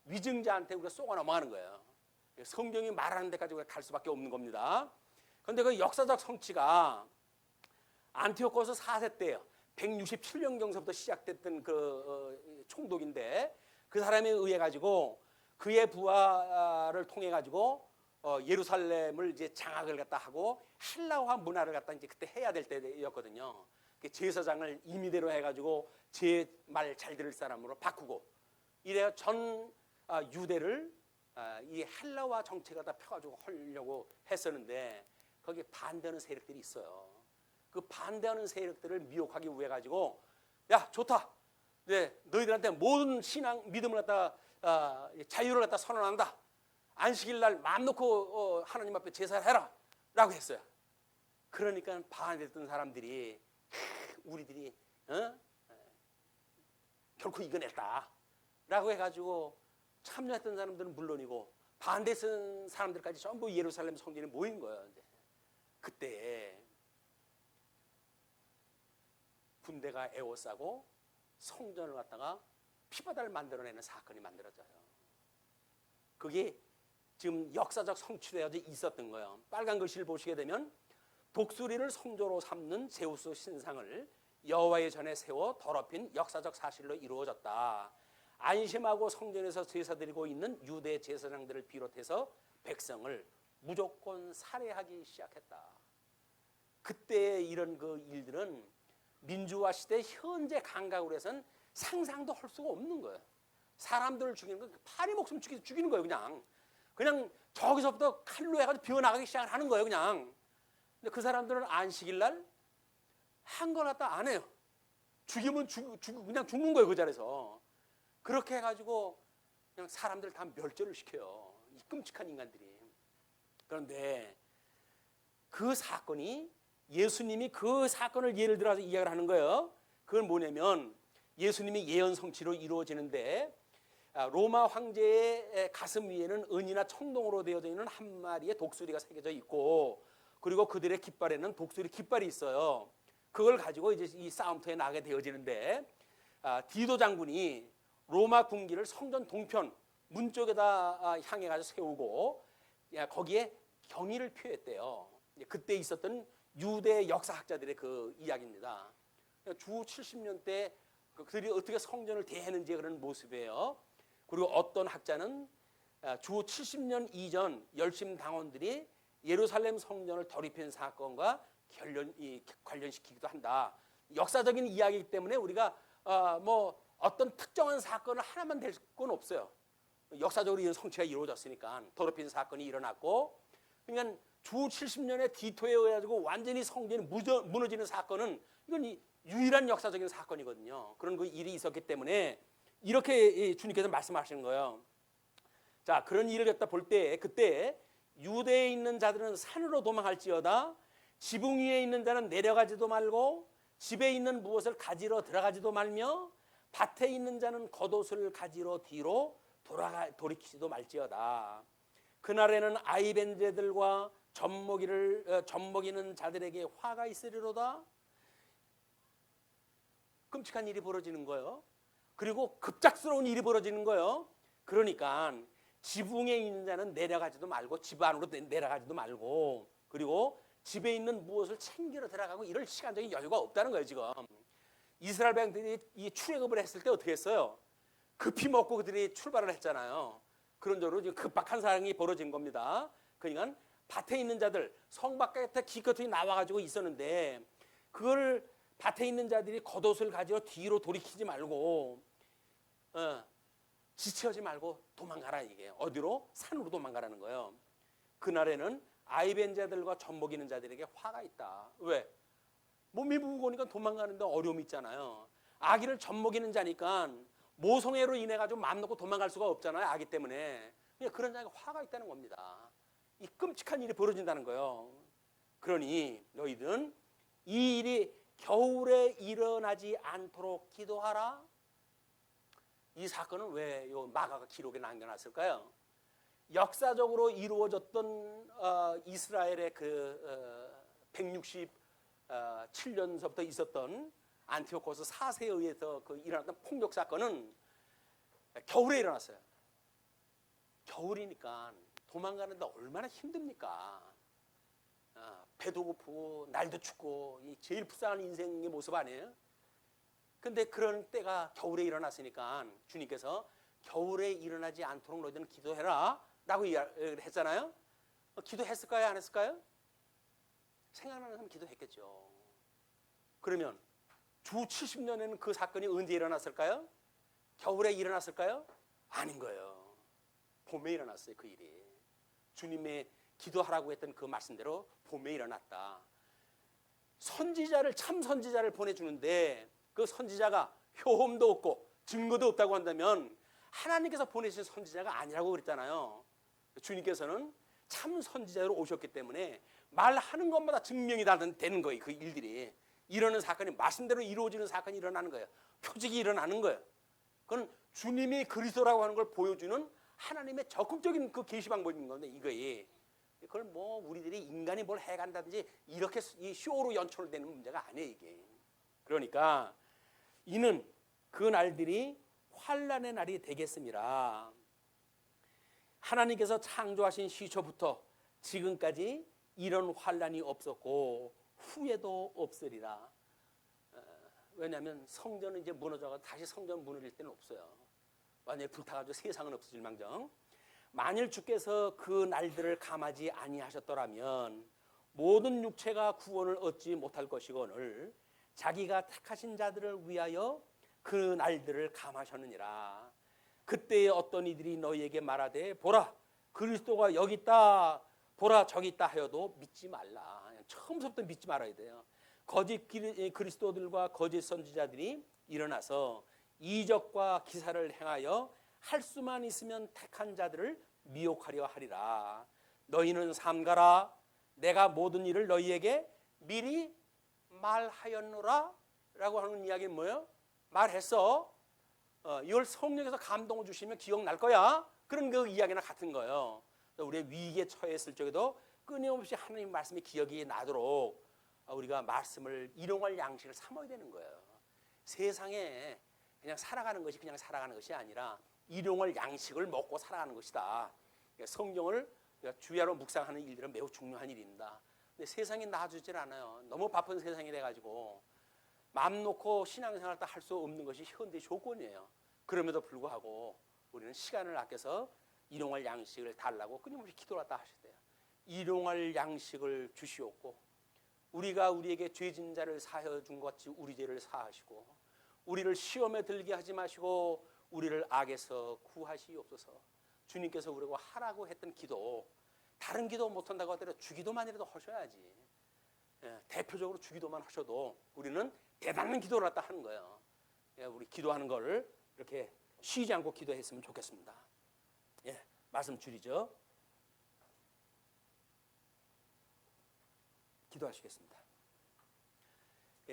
S1: 위증자한테 우리가 쏘아 넘어가는 거예요. 성경이 말하는 데까지 우리가 갈 수밖에 없는 겁니다. 그런데 그 역사적 성취가 안티오코스 4세 때예요. 167년경서부터 시작됐던 그 총독인데, 그 사람에 의해 가지고 그의 부하를 통해 가지고 예루살렘을 이제 장악을 갖다 하고 헬라화 문화를 갖다 이제 그때 해야 될 때였거든요. 제사장을 임의대로 해가지고 제 말 잘 들을 사람으로 바꾸고, 이래야 전 유대를 이 헬라화 정책을 갖다 펴가지고 하려고 했었는데, 거기에 반대하는 세력들이 있어요. 그 반대하는 세력들을 미혹하기 위해 가지고, 야 좋다, 네, 너희들한테 모든 신앙 믿음을 갖다 자유를 갖다 선언한다. 안식일 날 마음 놓고 하나님 앞에 제사를 해라 라고 했어요. 그러니까 반대했던 사람들이 우리들이 결코 이겨냈다 라고 해가지고 참여했던 사람들은 물론이고 반대했던 사람들까지 전부 예루살렘 성전에 모인 거예요. 이제 그때 군대가 에워싸고 성전을 갖다가 피바다를 만들어내는 사건이 만들어져요. 그게 지금 역사적 성취되어 있었던 거예요. 빨간 글씨를 보시게 되면, 독수리를 성조로 삼는 제우스 신상을 여호와의 전에 세워 더럽힌 역사적 사실로 이루어졌다. 안심하고 성전에서 제사드리고 있는 유대 제사장들을 비롯해서 백성을 무조건 살해하기 시작했다. 그때 이런 그 일들은 민주화 시대 현재 감각으로 해서는 상상도 할 수가 없는 거예요. 사람들을 죽이는 건 파리 목숨 죽이는 거예요. 그냥 저기서부터 칼로 해가지고 비워나가기 시작을 하는 거예요. 근데 그 사람들은 안식일 날 한 걸 갖다 안 해요. 죽이면 그냥 죽는 거예요. 그 자리에서. 그렇게 해가지고 그냥 사람들 다 멸절을 시켜요. 이 끔찍한 인간들이. 그런데 그 사건이, 예수님이 그 사건을 예를 들어서 이야기를 하는 거예요. 그건 뭐냐면, 예수님이 예언 성취로 이루어지는데, 로마 황제의 가슴 위에는 은이나 청동으로 되어져 있는 한 마리의 독수리가 새겨져 있고, 그리고 그들의 깃발에는 독수리 깃발이 있어요. 그걸 가지고 이제 이 싸움터에 나가게 되어지는데, 디도 장군이 로마 군기를 성전 동편 문 쪽에다 향해 가지고 세우고 거기에 경의를 표했대요. 그때 있었던 유대 역사학자들의 그 이야기입니다. 주 70년 때 그들이 어떻게 성전을 대했는지 그런 모습이에요. 그리고 어떤 학자는 주 70년 이전 열심 당원들이 예루살렘 성전을 더럽힌 사건과 관련시키기도 한다. 역사적인 이야기이기 때문에 우리가 뭐 어떤 특정한 사건을 하나만 될 건 없어요. 역사적으로 이런 성취가 이루어졌으니까 더럽힌 사건이 일어났고, 그러니까 주 70년에 디토에 의해 가지고 완전히 성전이 무너지는 사건은 이건 유일한 역사적인 사건이거든요. 그런 그 일이 있었기 때문에 이렇게 주님께서 말씀하시는 거예요. 자, 그런 일을 갖다 볼 때, 그때 유대에 있는 자들은 산으로 도망할지어다. 지붕 위에 있는 자는 내려가지도 말고 집에 있는 무엇을 가지러 들어가지도 말며 밭에 있는 자는 겉옷을 가지러 뒤로 돌이키지도 말지어다. 그날에는 아이벤제들과 젖먹이는 자들에게 화가 있으리로다. 끔찍한 일이 벌어지는 거예요. 그리고 급작스러운 일이 벌어지는 거예요. 그러니까 지붕에 있는 자는 내려가지도 말고 집 안으로 내려가지도 말고, 그리고 집에 있는 무엇을 챙기러 들어가고 이럴 시간적인 여유가 없다는 거예요. 지금 이스라엘 백성들이 이 출애굽을 했을 때 어떻게 했어요? 급히 먹고 그들이 출발을 했잖아요. 그런 적으로 지금 급박한 상황이 벌어진 겁니다. 그러니까 밭에 있는 자들, 성 바깥에 기껏이 나와가지고 있었는데, 그걸 밭에 있는 자들이 겉옷을 가지고 뒤로 돌이키지 말고 지체하지 말고 도망가라 이게. 어디로? 산으로 도망가라는 거예요. 그날에는 아이벤 자들과 젖먹이는 자들에게 화가 있다. 왜? 몸이 무거우니까 도망가는데 어려움이 있잖아요. 아기를 젖먹이는 자니까 모성애로 인해 가지고 마음 놓고 도망갈 수가 없잖아요. 아기 때문에. 그냥 그런 자에게 화가 있다는 겁니다. 이 끔찍한 일이 벌어진다는 거예요. 그러니 너희들은 이 일이 겨울에 일어나지 않도록 기도하라. 이 사건은 왜 마가가 기록에 남겨놨을까요? 역사적으로 이루어졌던 이스라엘의 그 167년서부터 있었던 안티오코스 4세에 의해서 그 일어났던 폭력 사건은 겨울에 일어났어요. 겨울이니까 도망가는데 얼마나 힘듭니까? 배도 고프고 날도 춥고 제일 불쌍한 인생의 모습 아니에요? 근데 그런 때가 겨울에 일어났으니까 주님께서 겨울에 일어나지 않도록 너희들은 기도해라 라고 했잖아요. 기도했을까요? 안 했을까요? 생각나는 사람 기도했겠죠. 그러면 주 70년에는 그 사건이 언제 일어났을까요? 겨울에 일어났을까요? 아닌 거예요. 봄에 일어났어요. 그 일이. 주님의 기도하라고 했던 그 말씀대로 봄에 일어났다. 선지자를, 참 선지자를 보내주는데 그 선지자가 효험도 없고 증거도 없다고 한다면 하나님께서 보내신 선지자가 아니라고 그랬잖아요. 주님께서는 참 선지자로 오셨기 때문에 말하는 것마다 증명이 되는 거예요. 그 일들이. 이러는 사건이 말씀대로 이루어지는 사건이 일어나는 거예요. 표적이 일어나는 거예요. 그건 주님이 그리스도라고 하는 걸 보여주는 하나님의 적극적인 그 계시 방법인 건데 이거에 그걸 뭐 우리들이 인간이 뭘 해간다든지 이렇게 이 쇼로 연출되는 문제가 아니에요 이게. 그러니까 이는 그 날들이 환난의 날이 되겠습니다. 하나님께서 창조하신 시초부터 지금까지 이런 환난이 없었고 후에도 없으리라. 왜냐하면 성전은 이제 무너져서 다시 성전 무너질 때는 없어요. 완전히 불타가지고 세상은 없어질 망정. 만일 주께서 그 날들을 감하지 아니하셨더라면 모든 육체가 구원을 얻지 못할 것이거늘 자기가 택하신 자들을 위하여 그 날들을 감하셨느니라. 그때에 어떤 이들이 너희에게 말하되 보라 그리스도가 여기 있다 보라 저기 있다 하여도 믿지 말라. 처음부터 믿지 말아야 돼요. 거짓 그리스도들과 거짓 선지자들이 일어나서 이적과 기사를 행하여 할 수만 있으면 택한 자들을 미혹하려 하리라. 너희는 삼가라. 내가 모든 일을 너희에게 미리 말하였노라 라고 하는 이야기는 뭐예요? 말했어. 이걸 성령께서 감동을 주시면 기억날 거야. 그런 그 이야기나 같은 거예요. 우리의 위기에 처했을 적에도 끊임없이 하나님 말씀이 기억이 나도록 우리가 말씀을 일용할 양식을 삼아야 되는 거예요. 세상에 그냥 살아가는 것이 그냥 살아가는 것이 아니라 일용할 양식을 먹고 살아가는 것이다. 성경을 주야로 묵상하는 일들은 매우 중요한 일입니다. 근데 세상이 나아주질 않아요. 너무 바쁜 세상이 돼가지고 마음 놓고 신앙생활을 할 수 없는 것이 현대 조건이에요. 그럼에도 불구하고 우리는 시간을 아껴서 일용할 양식을 달라고 끊임없이 기도를 하다 하셨대요. 일용할 양식을 주시옵고 우리가 우리에게 죄진 자를 사하여 준 것 같이 우리 죄를 사하시고 우리를 시험에 들게 하지 마시고 우리를 악에서 구하시옵소서. 주님께서 우리가 하라고 했던 기도, 다른 기도 못한다고 하더라도 주기도만이라도 하셔야지. 대표적으로 주기도만 하셔도 우리는 대단한 기도를 갖다 하는 거예요. 우리 기도하는 걸 이렇게 쉬지 않고 기도했으면 좋겠습니다. 말씀 줄이죠. 기도하시겠습니다.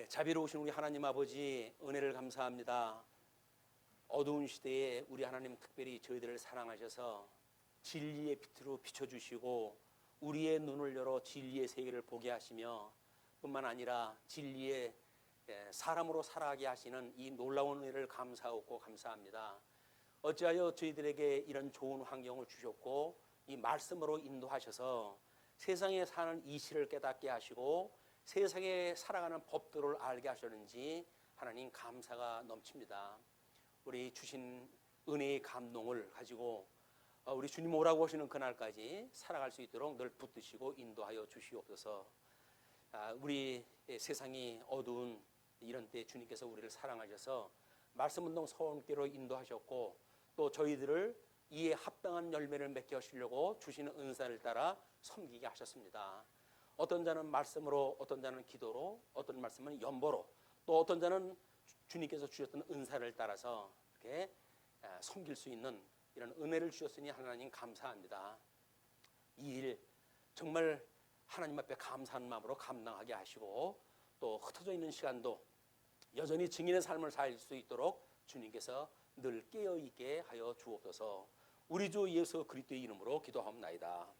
S1: 자비로우신 우리 하나님 아버지 은혜를 감사합니다. 어두운 시대에 우리 하나님 특별히 저희들을 사랑하셔서 진리의 빛으로 비춰주시고 우리의 눈을 열어 진리의 세계를 보게 하시며 뿐만 아니라 진리의 사람으로 살아가게 하시는 이 놀라운 은혜를 감사하고 감사합니다. 어찌하여 저희들에게 이런 좋은 환경을 주셨고 이 말씀으로 인도하셔서 세상에 사는 이치를 깨닫게 하시고 세상에 살아가는 법도를 알게 하셨는지 하나님 감사가 넘칩니다. 우리 주신 은혜의 감동을 가지고 우리 주님 오라고 하시는 그날까지 살아갈 수 있도록 늘 붙드시고 인도하여 주시옵소서. 우리 세상이 어두운 이런 때 주님께서 우리를 사랑하셔서 말씀운동 소원께로 인도하셨고 또 저희들을 이에 합당한 열매를 맺게 하시려고 주시는 은사를 따라 섬기게 하셨습니다. 어떤 자는 말씀으로, 어떤 자는 기도로, 어떤 말씀은 연보로, 또 어떤 자는 주님께서 주셨던 은사를 따라서 이렇게 섬길 수 있는 이런 은혜를 주셨으니 하나님 감사합니다. 이 일 정말 하나님 앞에 감사하는 마음으로 감당하게 하시고 또 흩어져 있는 시간도 여전히 증인의 삶을 살 수 있도록 주님께서 늘 깨어있게 하여 주옵소서. 우리 주 예수 그리스도의 이름으로 기도하옵나이다.